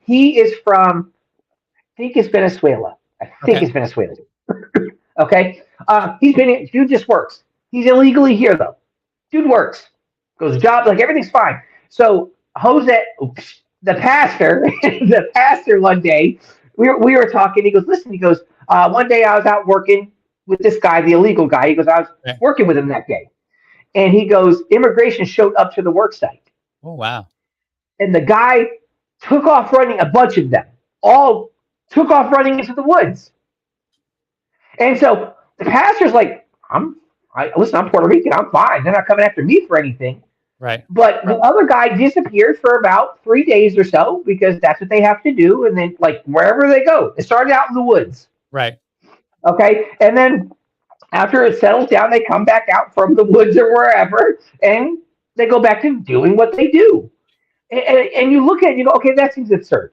He is from, I think it's Venezuela. I think Okay. it's Venezuela. Okay. He's been, dude just works. He's illegally here though. Dude works, goes to job, like everything's fine. So Jose, the pastor, the pastor one day, we were talking. He goes, listen, he goes, one day I was out working with this guy, the illegal guy. He goes, I was Okay. working with him that day. And he goes, immigration showed up to the work site. Oh, wow. And the guy took off running, a bunch of them, all took off running into the woods. And so the pastor's like, listen, I'm Puerto Rican. I'm fine. They're not coming after me for anything. Right. But the other guy disappeared for about 3 days or so because that's what they have to do. And then, like, wherever they go, it started out in the woods. Right. Okay. And then after it settles down, they come back out from the woods or wherever and they go back to doing what they do. And you look at it, you go, okay, that seems absurd.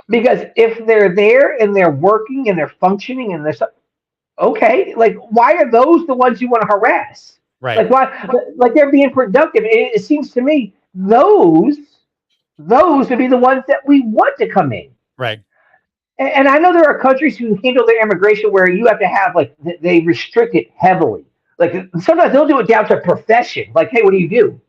Because if they're there and they're working and they're functioning and they're okay, like why are those the ones you want to harass? Right. Like why? Like they're being productive. It seems to me those would be the ones that we want to come in. Right. And I know there are countries who handle their immigration where you have to have like they restrict it heavily. Like sometimes they'll do it down to profession. Like, hey, what do you do?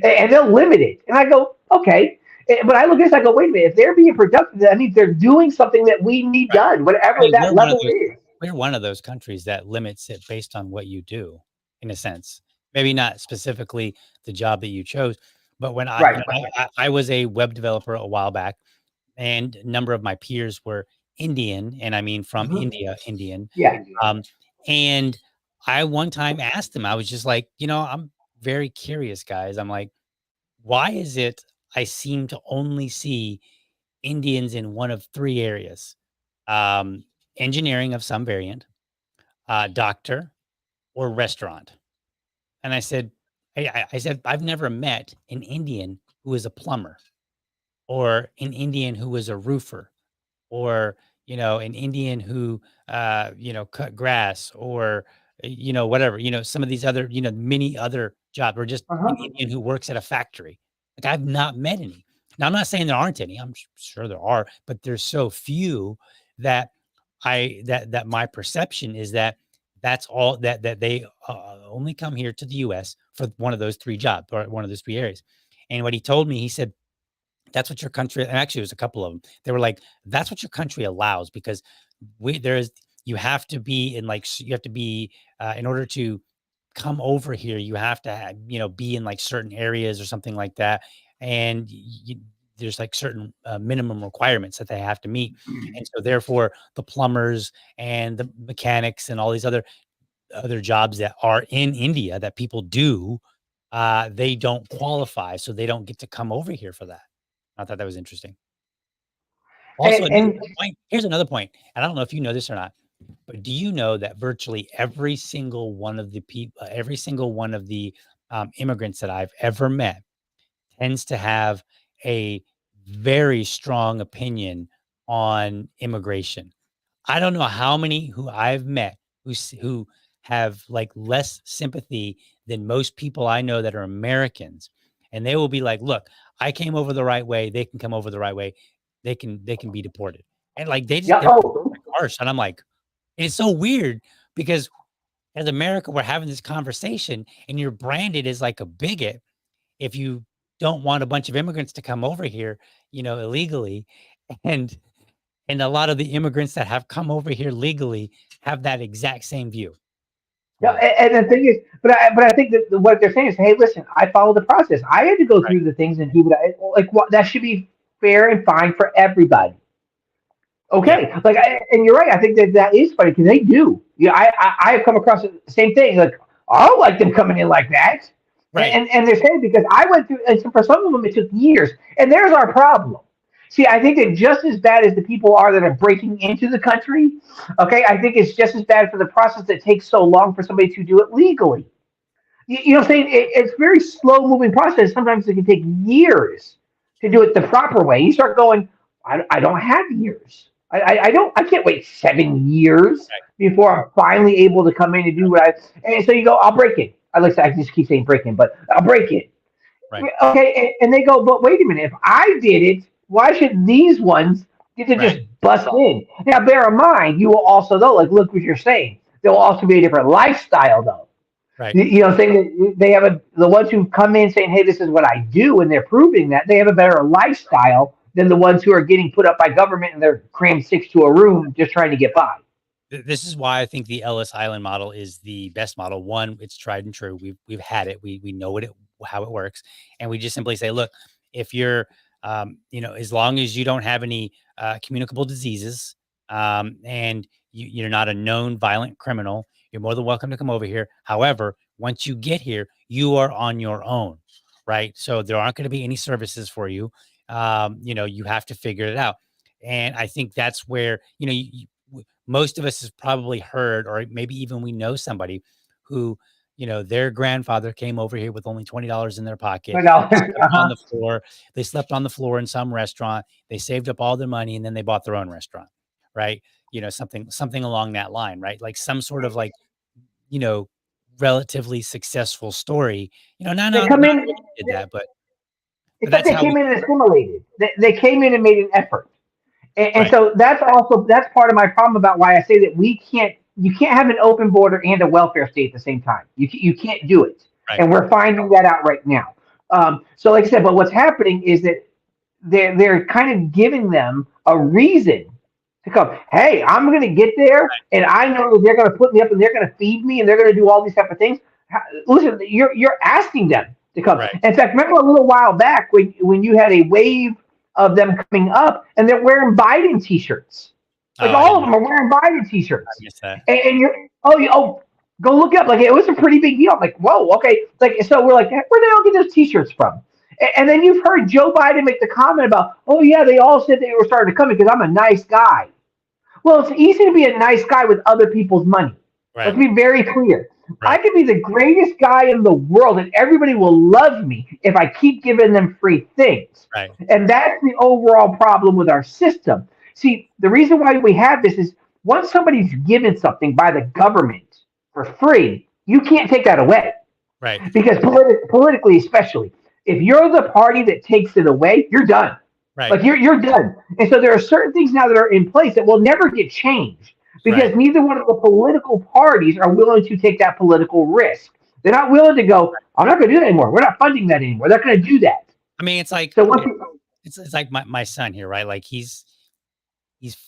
And they'll limit it. And I go, okay. But I look at this, I go, wait a minute. If they're being productive, that means they're doing something that we need Right. done, whatever I mean, that level is. we're one of those countries that limits it based on what you do, in a sense. Maybe not specifically the job that you chose, but when Right. I was a web developer a while back, and a number of my peers were Indian, and I mean from Mhm. India, Indian. Yeah. And I one time asked them, I was just like, I'm very curious, guys. I'm like, why is it I seem to only see Indians in one of three areas? Um, Engineering of some variant, doctor, or restaurant. And I said, I said, I've never met an Indian who is a plumber, or an Indian who was a roofer, or an Indian who cut grass, or whatever, some of these other, many other jobs, or just an Uh-huh. Indian who works at a factory. Like, I've not met any. Now, I'm not saying there aren't any. I'm sure there are, but there's so few that that my perception is that that's all, that they only come here to the US for one of those three jobs, or one of those three areas. And what he told me, he said, that's what your country, and actually it was a couple of them. They were like, that's what your country allows, because you have to be in, like, you have to be, in order to come over here, you have to have, be in like certain areas or something like that. And there's like certain minimum requirements that they have to meet. And so therefore the plumbers and the mechanics and all these other jobs that are in India that people do, they don't qualify. So they don't get to come over here for that. I thought that was interesting. Also, another And point, here's another point, and I don't know if you know this or not, but do you know that virtually every single one of the people, every single one of the immigrants that I've ever met tends to have a very strong opinion on immigration. I don't know how many who I've met who have like less sympathy than most people I know that are Americans. and they will be like, look, I came over the right way. They can come over the right way. They can be deported. And like Yeah. they're Oh, harsh. And I'm like, and it's so weird because as America, we're having this conversation and you're branded as like a bigot if you don't want a bunch of immigrants to come over here, illegally. And a lot of the immigrants that have come over here legally have that exact same view. yeah. Right. And the thing is, but I think that what they're saying is, hey, listen, I follow the process. I had to go Right. through the things and do what like. What that should be fair and fine for everybody. Yeah. Okay, like, and you're right. I think that is funny because they do. Yeah, I have come across the same thing. Like, I don't like them coming in like that, Right. and they're saying because I went through. And so for some of them, it took years, and there's our problem. See, I think that just as bad as the people are that are breaking into the country, okay, I think it's just as bad for the process that takes so long for somebody to do it legally. You know what I'm saying? It's very slow moving process. Sometimes it can take years to do it the proper way. You start going, I don't have years. I don't. I can't wait 7 years before I'm finally able to come in and do what I. And so you go, I'll break it. I just keep saying break it, but I'll break it. Right. Okay, and they go, but wait a minute. If I did it, why should these ones get to Right. just bust in? Now, bear in mind, you will also though, like look what you're saying. There will also be a different lifestyle though. Right. You know, saying that they have the ones who come in saying, "Hey, this is what I do," and they're proving that they have a better lifestyle than the ones who are getting put up by government and they're crammed six to a room just trying to get by. This is why I think the Ellis Island model is the best model. One, it's tried and true. We've had it. We know how it works, and we just simply say, look, if you're, as long as you don't have any communicable diseases, and you're not a known violent criminal, you're more than welcome to come over here. However, once you get here, you are on your own, right? So there aren't going to be any services for you. You have to figure it out, and I think that's where most of us has probably heard, or maybe even we know somebody who, their grandfather came over here with only $20 in their pocket. But no, They slept on the floor. They slept on the floor in some restaurant. They saved up all their money and then they bought their own restaurant, right? Something along that line, right? Like some sort of like, you know, relatively successful story. they Not come in. everybody did that, but It's like that's they how we. came in and assimilated. They came in and made an effort. And Right, so that's part of my problem about why I say that you can't have an open border and a welfare state at the same time. You can't do it, right, and we're finding that out right now. So like I said, but what's happening is that they're kind of giving them a reason to come. Hey, I'm going to get there, and I know that they're going to put me up, and they're going to feed me, and they're going to do all these type of things. Listen, you're asking them to come. right. In fact, remember a little while back when you had a wave of them coming up, and they're wearing Biden T-shirts. Oh, Like I all of didn't. them are wearing Biden I T-shirts, missed that. and you're go look it up. Like it was a pretty big deal. I'm like, whoa, okay. Like so, we're like, where the hell get those T-shirts from? And then you've heard Joe Biden make the comment about, oh yeah, they all said they were starting to come because I'm a nice guy. Well, it's easy to be a nice guy with other people's money. Let's Right, be very clear. I right, could be the greatest guy in the world, and everybody will love me if I keep giving them free things. right, And that's the overall problem with our system. See, the reason why we have this is once somebody's given something by the government for free, you can't take that away. right, Because politically, especially, if you're the party that takes it away, you're done. right, Like you're done. And so there are certain things now that are in place that will never get changed right. because neither one of the political parties are willing to take that political risk. They're not willing to go, I'm not going to do that anymore. We're not funding that anymore. They're not going to do that. I mean, it's like So once you, it's like my son here, right? Like he's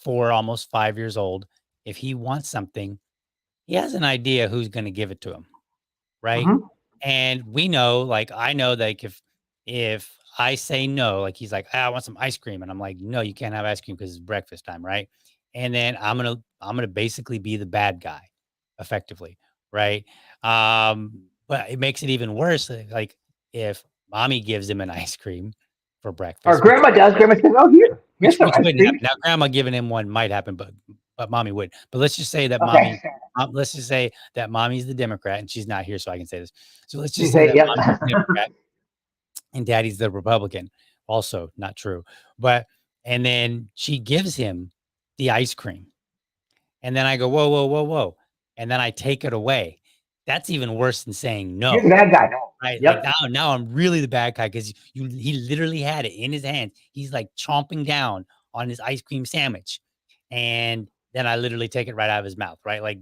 4, almost 5 years old. If he wants something, he has an idea who's going to give it to him, right? Mhm. And we know, like I know, like if I say no, like he's like, I want some ice cream, and I'm like, no, you can't have ice cream because it's breakfast time, right? And then I'm gonna basically be the bad guy, effectively, right? But it makes it even worse, like if mommy gives him an ice cream for or breakfast, grandma does, grandma says, oh, here's some which ice wouldn't happen. cream. Now, grandma giving him one might happen, but mommy would. But let's just say that Okay. let's just say that mommy's the Democrat, and she's not here, so I can say this. So let's You just say say, that yep. mommy's the Democrat and daddy's the Republican. Also not true. But and then she gives him the ice cream, and then I go, whoa, whoa, whoa, whoa, and then I take it away. that's even worse than saying You're the no. bad guy. Right, like, Yep. now I'm really the bad guy because he literally had it in his hands. He's, like, chomping down on his ice cream sandwich, and then I literally take it right out of his mouth, right? Like,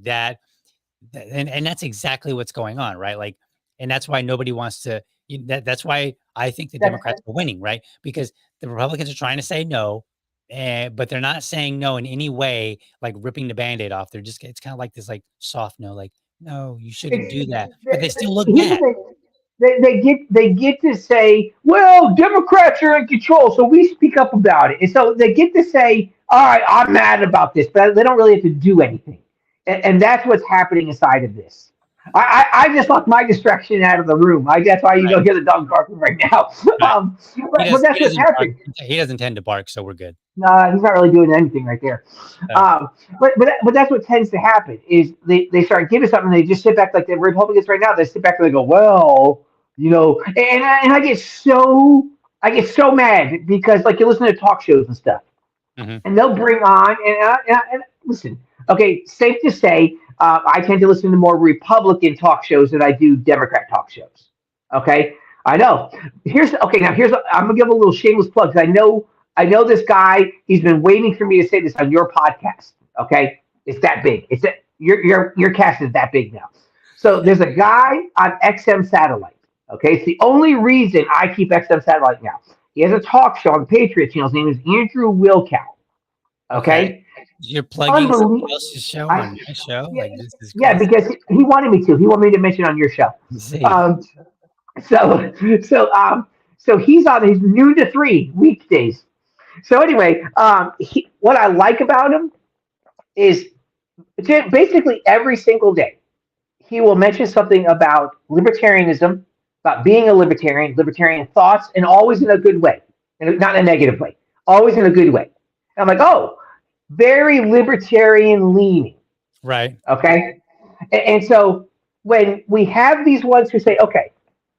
and that's exactly what's going on, right? Like, and that's why nobody wants to that's why I think the That, Democrats are winning, right? Because the Republicans are trying to say no, but they're not saying no in any way, like ripping the Band-Aid off. They're just it's kinda like this, like, soft no, like, "No, you shouldn't it's, do that," but they still look here's the bad. thing. They get to say, well, Democrats are in control, so we speak up about it. And so they get to say, all right, I'm mad about this, but they don't really have to do anything. And that's what's happening inside of this. I just locked my distraction out of the room. That's why you Right, don't hear the dog barking right now. right. But that's He what's doesn't bark. happening. He doesn't tend to bark, so we're good. No, he's not really doing anything right there. So, But that's what tends to happen is they start giving something, they just sit back like the Republicans right now. They sit back and they go, well, and I get so mad because like you listen to talk shows and stuff, mhm, and they'll bring on and listen. Okay, safe to say, I tend to listen to more Republican talk shows than I do Democrat talk shows. Okay, I know. Now here's I'm gonna give a little shameless plug because I know this guy. He's been waiting for me to say this on your podcast. Okay, it's that big. It's that your cast is that big now. So there's a guy on XM satellite. Okay, it's the only reason I keep XM satellite now. He has a talk show on the Patriot channel. His name is Andrew Wilkow. okay. Okay, You're plugging somebody unbelievable. else's show I on my show? yeah, Like, this is yeah, crazy. because he wanted me to. He wanted me to mention on your show. See. Um, so he's on his noon to 3 weekdays. So anyway, what I like about him is basically every single day he will mention something about libertarianism, about being a libertarian thoughts, and always in a good way, and not in a negative way, always in a good way. And I'm like, oh, very libertarian leaning. Right, Okay. And so when we have these ones who say, okay,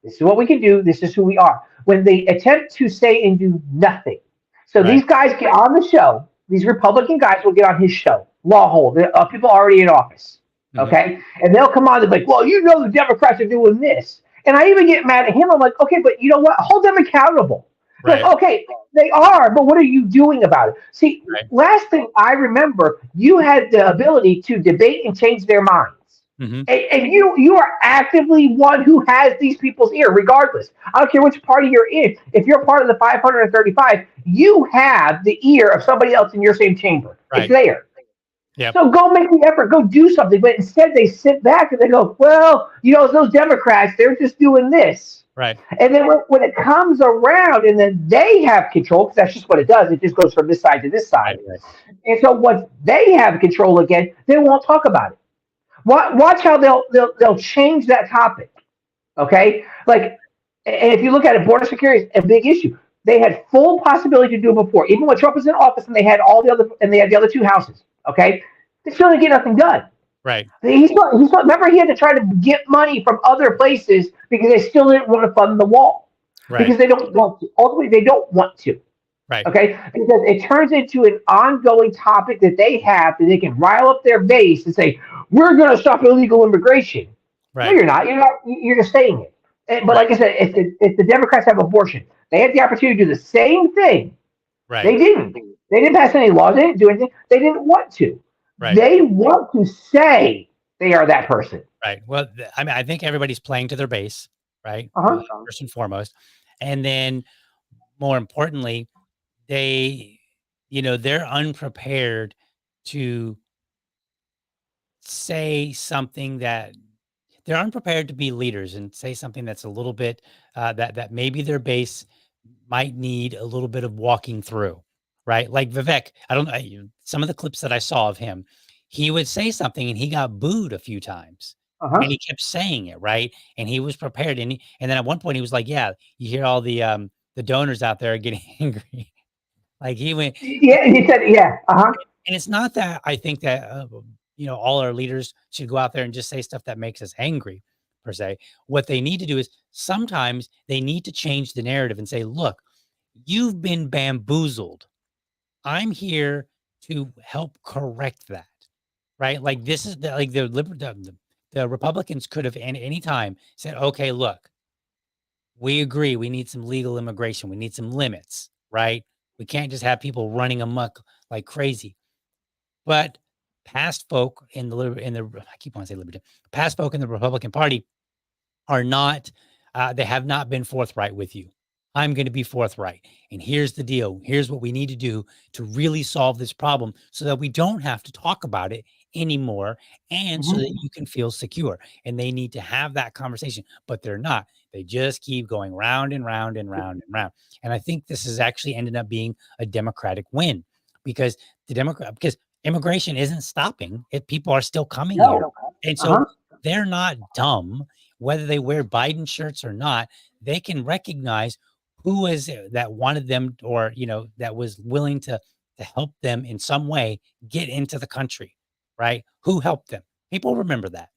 this is what we can do, this is who we are, when they attempt to say and do nothing. So right. these guys get on the show, these Republican guys will get on his show, Law Hole, people already in office. Mhm, Okay. And they'll come on and be like, well, the Democrats are doing this. And I even get mad at him. I'm like, okay, but you know what? Hold them accountable. Like, right, okay, they are, but what are you doing about it? See, right. last thing I remember, you had the ability to debate and change their minds. Mhm, And you are actively one who has these people's ear, regardless. I don't care which party you're in. If you're part of the 535, you have the ear of somebody else in your same chamber. It's right. there. Yep, So go make the effort, go do something. But instead, they sit back and they go, well, those Democrats, they're just doing this. right, And then when it comes around and then they have control, because that's just what it does, it just goes from this side to this right, side. right, And so once they have control again, they won't talk about it. Watch how they'll change that topic. Okay, like, and if you look at it, border security is a big issue. They had full possibility to do it before, even when Trump was in office, and they had the other two houses. Okay, they still didn't get nothing done. right, He's not. Remember, he had to try to get money from other places because they still didn't want to fund the wall right, because they don't want to. Ultimately, they don't want to. right, Okay, because it turns into an ongoing topic that they have that they can rile up their base and say, "We're going to stop illegal immigration." No, right, you're not. You're not. You're just saying it. But right, like I said, if the Democrats have abortion, they had the opportunity to do the same thing. right, They didn't. They didn't pass any laws. They didn't do anything. They didn't want to. right, They want to say they are that person. right. Well, I mean, I think everybody's playing to their base, right? Uh huh. First and foremost, and then more importantly, they, they're unprepared to say something that they're unprepared to be leaders and say something that's a little bit that maybe their base might need a little bit of walking through, right? Like Vivek, I don't know some of the clips that I saw of him, he would say something and he got booed a few times. Uh And huh. he kept saying it, right? And he was prepared. And then at one point he was like, yeah, you hear all the donors out there getting angry. Like he went, Yeah. He said, yeah. Uh huh. and it's not that I think that all our leaders should go out there and just say stuff that makes us angry per se. What they need to do is sometimes they need to change the narrative and say, "Look, you've been bamboozled. I'm here to help correct that." Right? Like this is like the the Republicans could have at any time said, okay, look, we agree. We need some legal immigration. We need some limits, right? We can't just have people running amok like crazy. But past folk in the I keep on saying liberty, past folk in the Republican Party are not, they have not been forthright with you. I'm going to be forthright. And here's the deal. Here's what we need to do to really solve this problem so that we don't have to talk about it anymore and so that you can feel secure. And they need to have that conversation, but they're not. They just keep going round and round and round and round. And I think this has actually ended up being a Democratic win because because immigration isn't stopping. People are still coming here. And so they're not dumb, whether they wear Biden shirts or not. They can recognize who is it that wanted them, or that was willing to help them in some way get into the country, right? Who helped them? People remember that.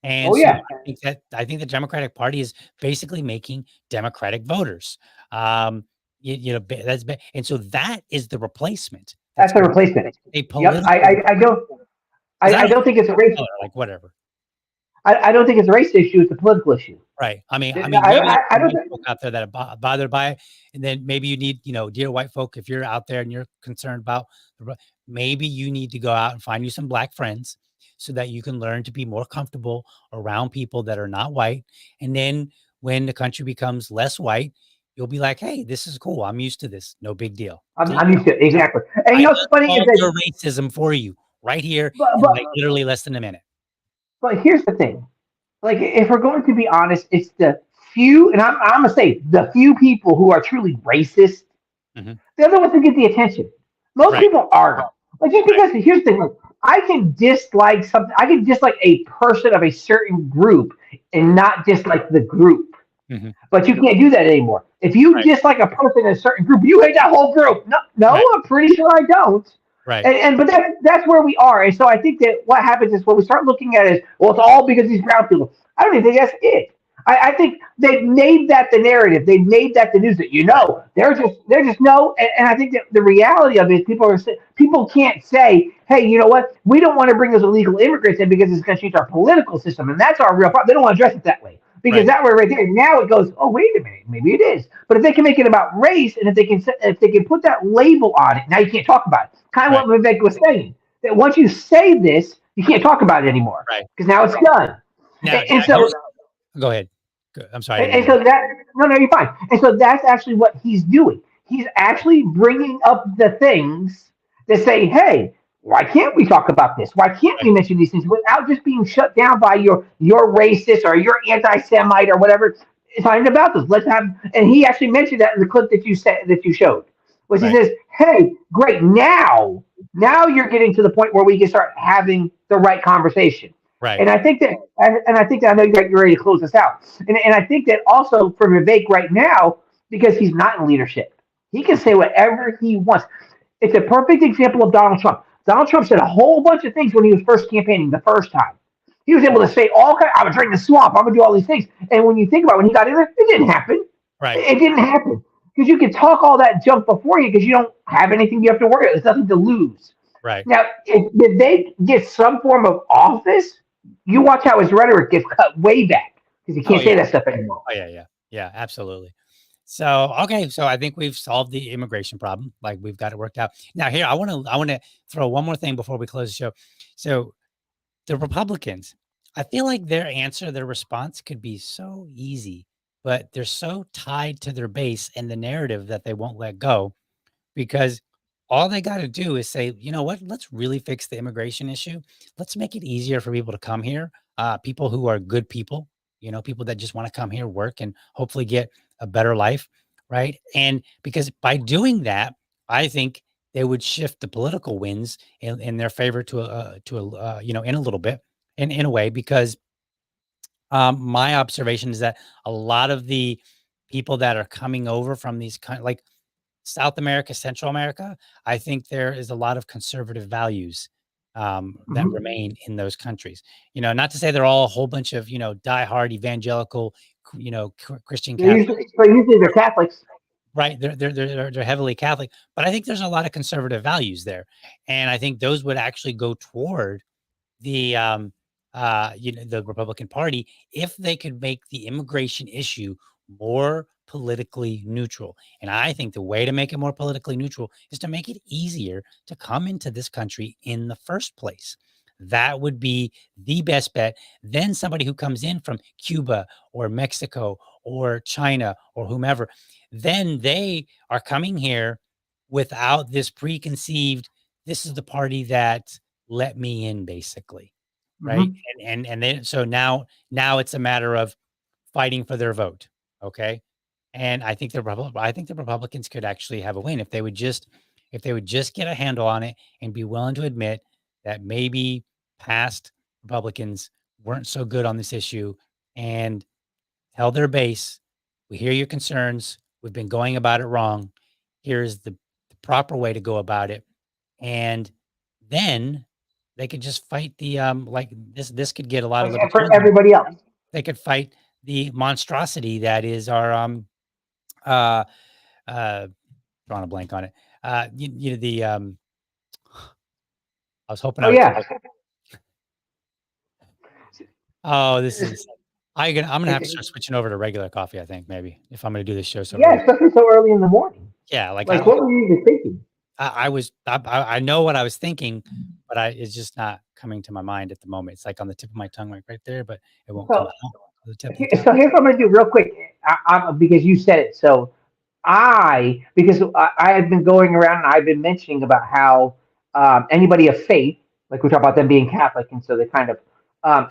And so I think the Democratic Party is basically making Democratic voters. And so that is the replacement. That's the replacement. Yep. I don't think it's a race. Like whatever. I don't think it's a race issue. It's a political issue. Right. I mean, I don't think folk out there that are bothered by it, and then maybe you need, dear white folk, if you're out there and you're concerned about, maybe you need to go out and find you some black friends so that you can learn to be more comfortable around people that are not white. And then when the country becomes less white, you'll be like, hey, this is cool. I'm used to this. No big deal. I'm used to it. Exactly. And what's funny is that racism for you right here in like literally less than a minute. But here's the thing. Like, if we're going to be honest, it's the few, and I'm going to say the few people who are truly racist, they're the ones who get the attention. Most people aren't. Like, just because, here's the thing, like, I can dislike something, I can dislike a person of a certain group and not dislike the group. But you can't do that anymore. If you dislike a person in a certain group, you hate that whole group. No, I'm pretty sure I don't. Right. But that's where we are. And so I think that what happens is when we start looking at it, well, it's all because these brown people. I don't even think that's it. I think they've made that the narrative. They've made that the news that they're just no. And I think that the reality of it is people can't say, hey, you know what? We don't want to bring those illegal immigrants in because it's going to change our political system, and that's our real problem. They don't want to address it that way. Because that way right there, now it goes, oh, wait a minute, maybe it is. But if they can make it about race, and if they can put that label on it, now you can't talk about it. Kind of what Vivek was saying, that once you say this, you can't talk about it anymore. Right. Because now it's done. Now, go ahead. I'm sorry. And so no, you're fine. And so that's actually what he's doing. He's actually bringing up the things that say, hey, why can't we talk about this? Why can't we mention these things without just being shut down by your racist or your anti-Semite or whatever? It's not about this. Let's have, and he actually mentioned that in the clip that you showed, which he says, "Hey, great! Now you're getting to the point where we can start having the right conversation." Right. And I think that, I know you're ready to close this out, and I think that also for Vivek right now, because he's not in leadership, he can say whatever he wants. It's a perfect example of Donald Trump. Donald Trump said a whole bunch of things when he was first campaigning the first time. He was able to say I'm going to drain the swamp. I'm going to do all these things. And when you think about it, when he got in there, it didn't happen. Right. It didn't happen. Because you can talk all that junk beforehand because you don't have anything you have to worry about. There's nothing to lose. Right. Now, if they get some form of office, you watch how his rhetoric gets cut way back because he can't say that stuff anymore. Oh, yeah. Yeah, absolutely. So, okay. So I think we've solved the immigration problem. Like, we've got it worked out. Now here, I want to throw one more thing before we close the show. So the Republicans, I feel like their response could be so easy, but they're so tied to their base and the narrative that they won't let go, because all they got to do is say, you know what, let's really fix the immigration issue. Let's make it easier for people to come here. People who are good people, people that just want to come here, work, and hopefully get a better life. Right. And because by doing that, I think they would shift the political winds in their favor in a little bit, in a way, because my observation is that a lot of the people that are coming over from these like South America, Central America, I think there is a lot of conservative values that remain in those countries. Not to say they're all a whole bunch of, diehard evangelical, Christian Catholics. Usually they're Catholics. Right. They're heavily Catholic, but I think there's a lot of conservative values there. And I think those would actually go toward the the Republican Party, if they could make the immigration issue more politically neutral. And I think the way to make it more politically neutral is to make it easier to come into this country in the first place. That would be the best bet. Then somebody who comes in from Cuba or Mexico or China or whomever, then they are coming here without this preconceived, this is the party that let me in, basically. Right. Mhm. And then so now it's a matter of fighting for their vote. Okay. And I think the Republicans could actually have a win if they would just get a handle on it and be willing to admit that maybe past Republicans weren't so good on this issue and tell their base, we hear your concerns. We've been going about it wrong. Here's the proper way to go about it. And then they could just fight the like this could get a lot of And for libertarians. everybody else. They could fight the monstrosity that is our uh drawing a blank on it. The I was hoping I Oh would yeah. oh, this is I'm gonna have to start switching over to regular coffee, I think, maybe, if I'm gonna do this show so Yeah, early. especially so early in the morning. Yeah, like Like, what were you even thinking? I know what I was thinking, but it's just not coming to my mind at the moment. It's like on the tip of my tongue, like right there, but it won't come So, out to the tip of the tongue. so here's what I'm gonna do real quick. Because you said it. So because I have been going around and I've been mentioning about how anybody of faith, like we talk about them being Catholic, and so they kind of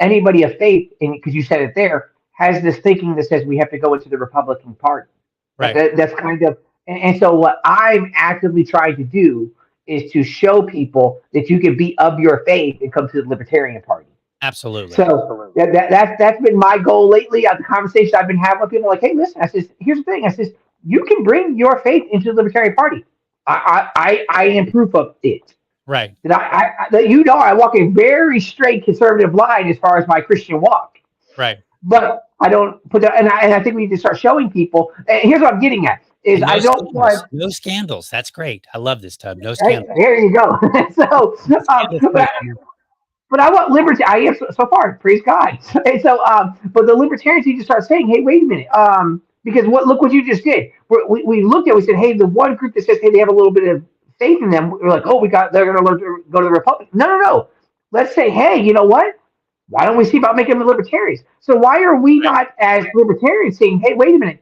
anybody of faith, and because you said it there, has this thinking that says we have to go into the Republican Party. Right. That's kind of, and so what I'm actively trying to do is to show people that you can be of your faith and come to the Libertarian Party. Absolutely. So that's been my goal lately. The conversation I've been having with people, like, hey, listen, I says, here's the thing. I says, you can bring your faith into the Libertarian Party. I am proof of it. Right. That you know, I walk a very straight conservative line as far as my Christian walk. Right. But I don't put that, and I think we need to start showing people. And here's what I'm getting at: is And I don't want no scandals. That's great. I love this, Tub. No hey, scandals. here you go. So, but, but I want liberty. I am so far, praise God. And so, but the libertarians need to start saying, "Hey, wait a minute," because look what you just did. We looked at, we said, "Hey, the one group that says, hey, they have a little bit of faith in them," we're like, "Oh, they're going to go to the Republic." No, no, no. Let's say, "Hey, you know what? Why don't we see about making them libertarians?" So why are we not, as libertarians, saying, "Hey, wait a minute,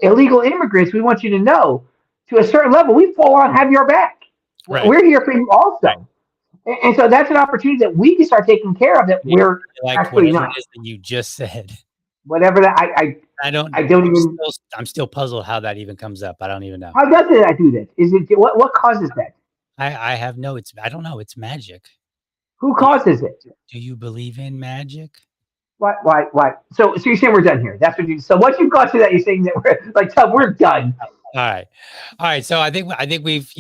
illegal immigrants, we want you to know, to a certain level, we full on have your back. Right. We're here for you also." Right. And so that's an opportunity that we can start taking care of, that we're actually not. It is that you just said. Whatever that I don't even. I'm still puzzled how that even comes up. I don't even know. How does it do that? Is it what causes that? I have no. I don't know. It's magic. Who causes it? Do you believe in magic? Why? So you're saying we're done here? That's what you. So once you've got to that, you're saying that we're done. All right. So I think we've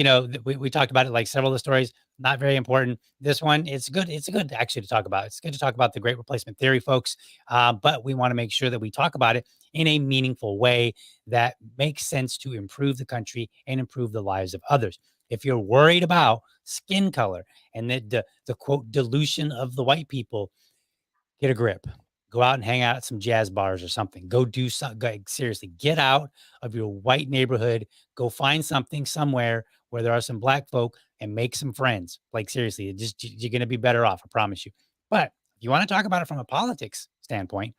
we talked about it, like several of the stories. Not very important. This one, it's good. It's good actually to talk about. It's good to talk about the Great Replacement Theory, folks. But we want to make sure that we talk about it in a meaningful way that makes sense to improve the country and improve the lives of others. If you're worried about skin color and the quote dilution of the white people, get a grip. Go out and hang out at some jazz bars or something. Go do something. Seriously, get out of your white neighborhood. Go find something somewhere where there are some black folk and make some friends. Like, seriously, you're going to be better off. I promise you. But if you want to talk about it from a politics standpoint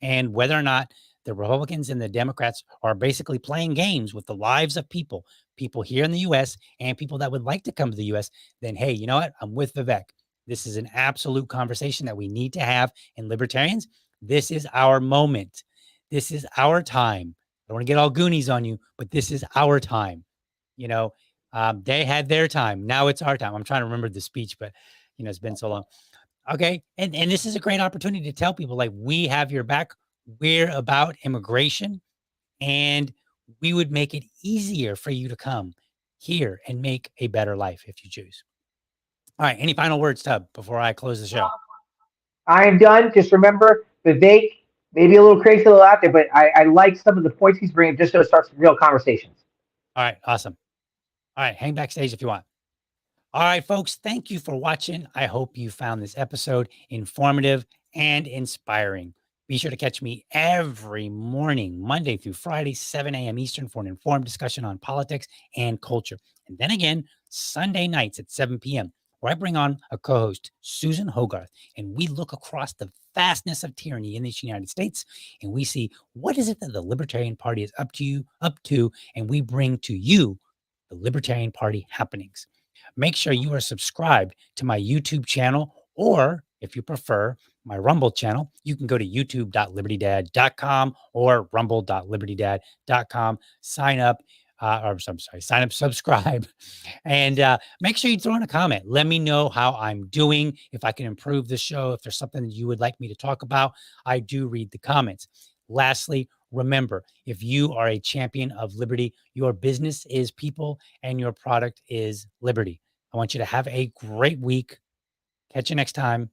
and whether or not the Republicans and the Democrats are basically playing games with the lives of people here in the U.S. and people that would like to come to the U.S., then, hey, you know what? I'm with Vivek. This is an absolute conversation that we need to have. And libertarians, this is our moment. This is our time. I don't want to get all Goonies on you, but this is our time. They had their time. Now it's our time. I'm trying to remember the speech, but it's been so long. Okay. And this is a great opportunity to tell people, like, we have your back. We're about immigration, and we would make it easier for you to come here and make a better life if you choose. All right. Any final words, Tub, before I close the show? I am done. Just remember, Vivek, maybe a little crazy, a little out there, but I like some of the points he's bringing, just so it starts real conversations. All right. Awesome. All right. Hang backstage if you want. All right, folks, thank you for watching. I hope you found this episode informative and inspiring. Be sure to catch me every morning, Monday through Friday, 7 a.m. Eastern, for an informed discussion on politics and culture. And then again, Sunday nights at 7 p.m., where I bring on a co host, Susan Hogarth, and we look across the vastness of tyranny in this United States, and we see what is it that the Libertarian Party is up to, and we bring to you the Libertarian Party happenings. Make sure you are subscribed to my YouTube channel, or if you prefer, my Rumble channel. You can go to youtube.libertydad.com or rumble.libertydad.com. Sign up, subscribe, and make sure you throw in a comment. Let me know how I'm doing, if I can improve the show, if there's something that you would like me to talk about. I do read the comments. Lastly, remember, if you are a champion of liberty, your business is people and your product is liberty. I want you to have a great week. Catch you next time.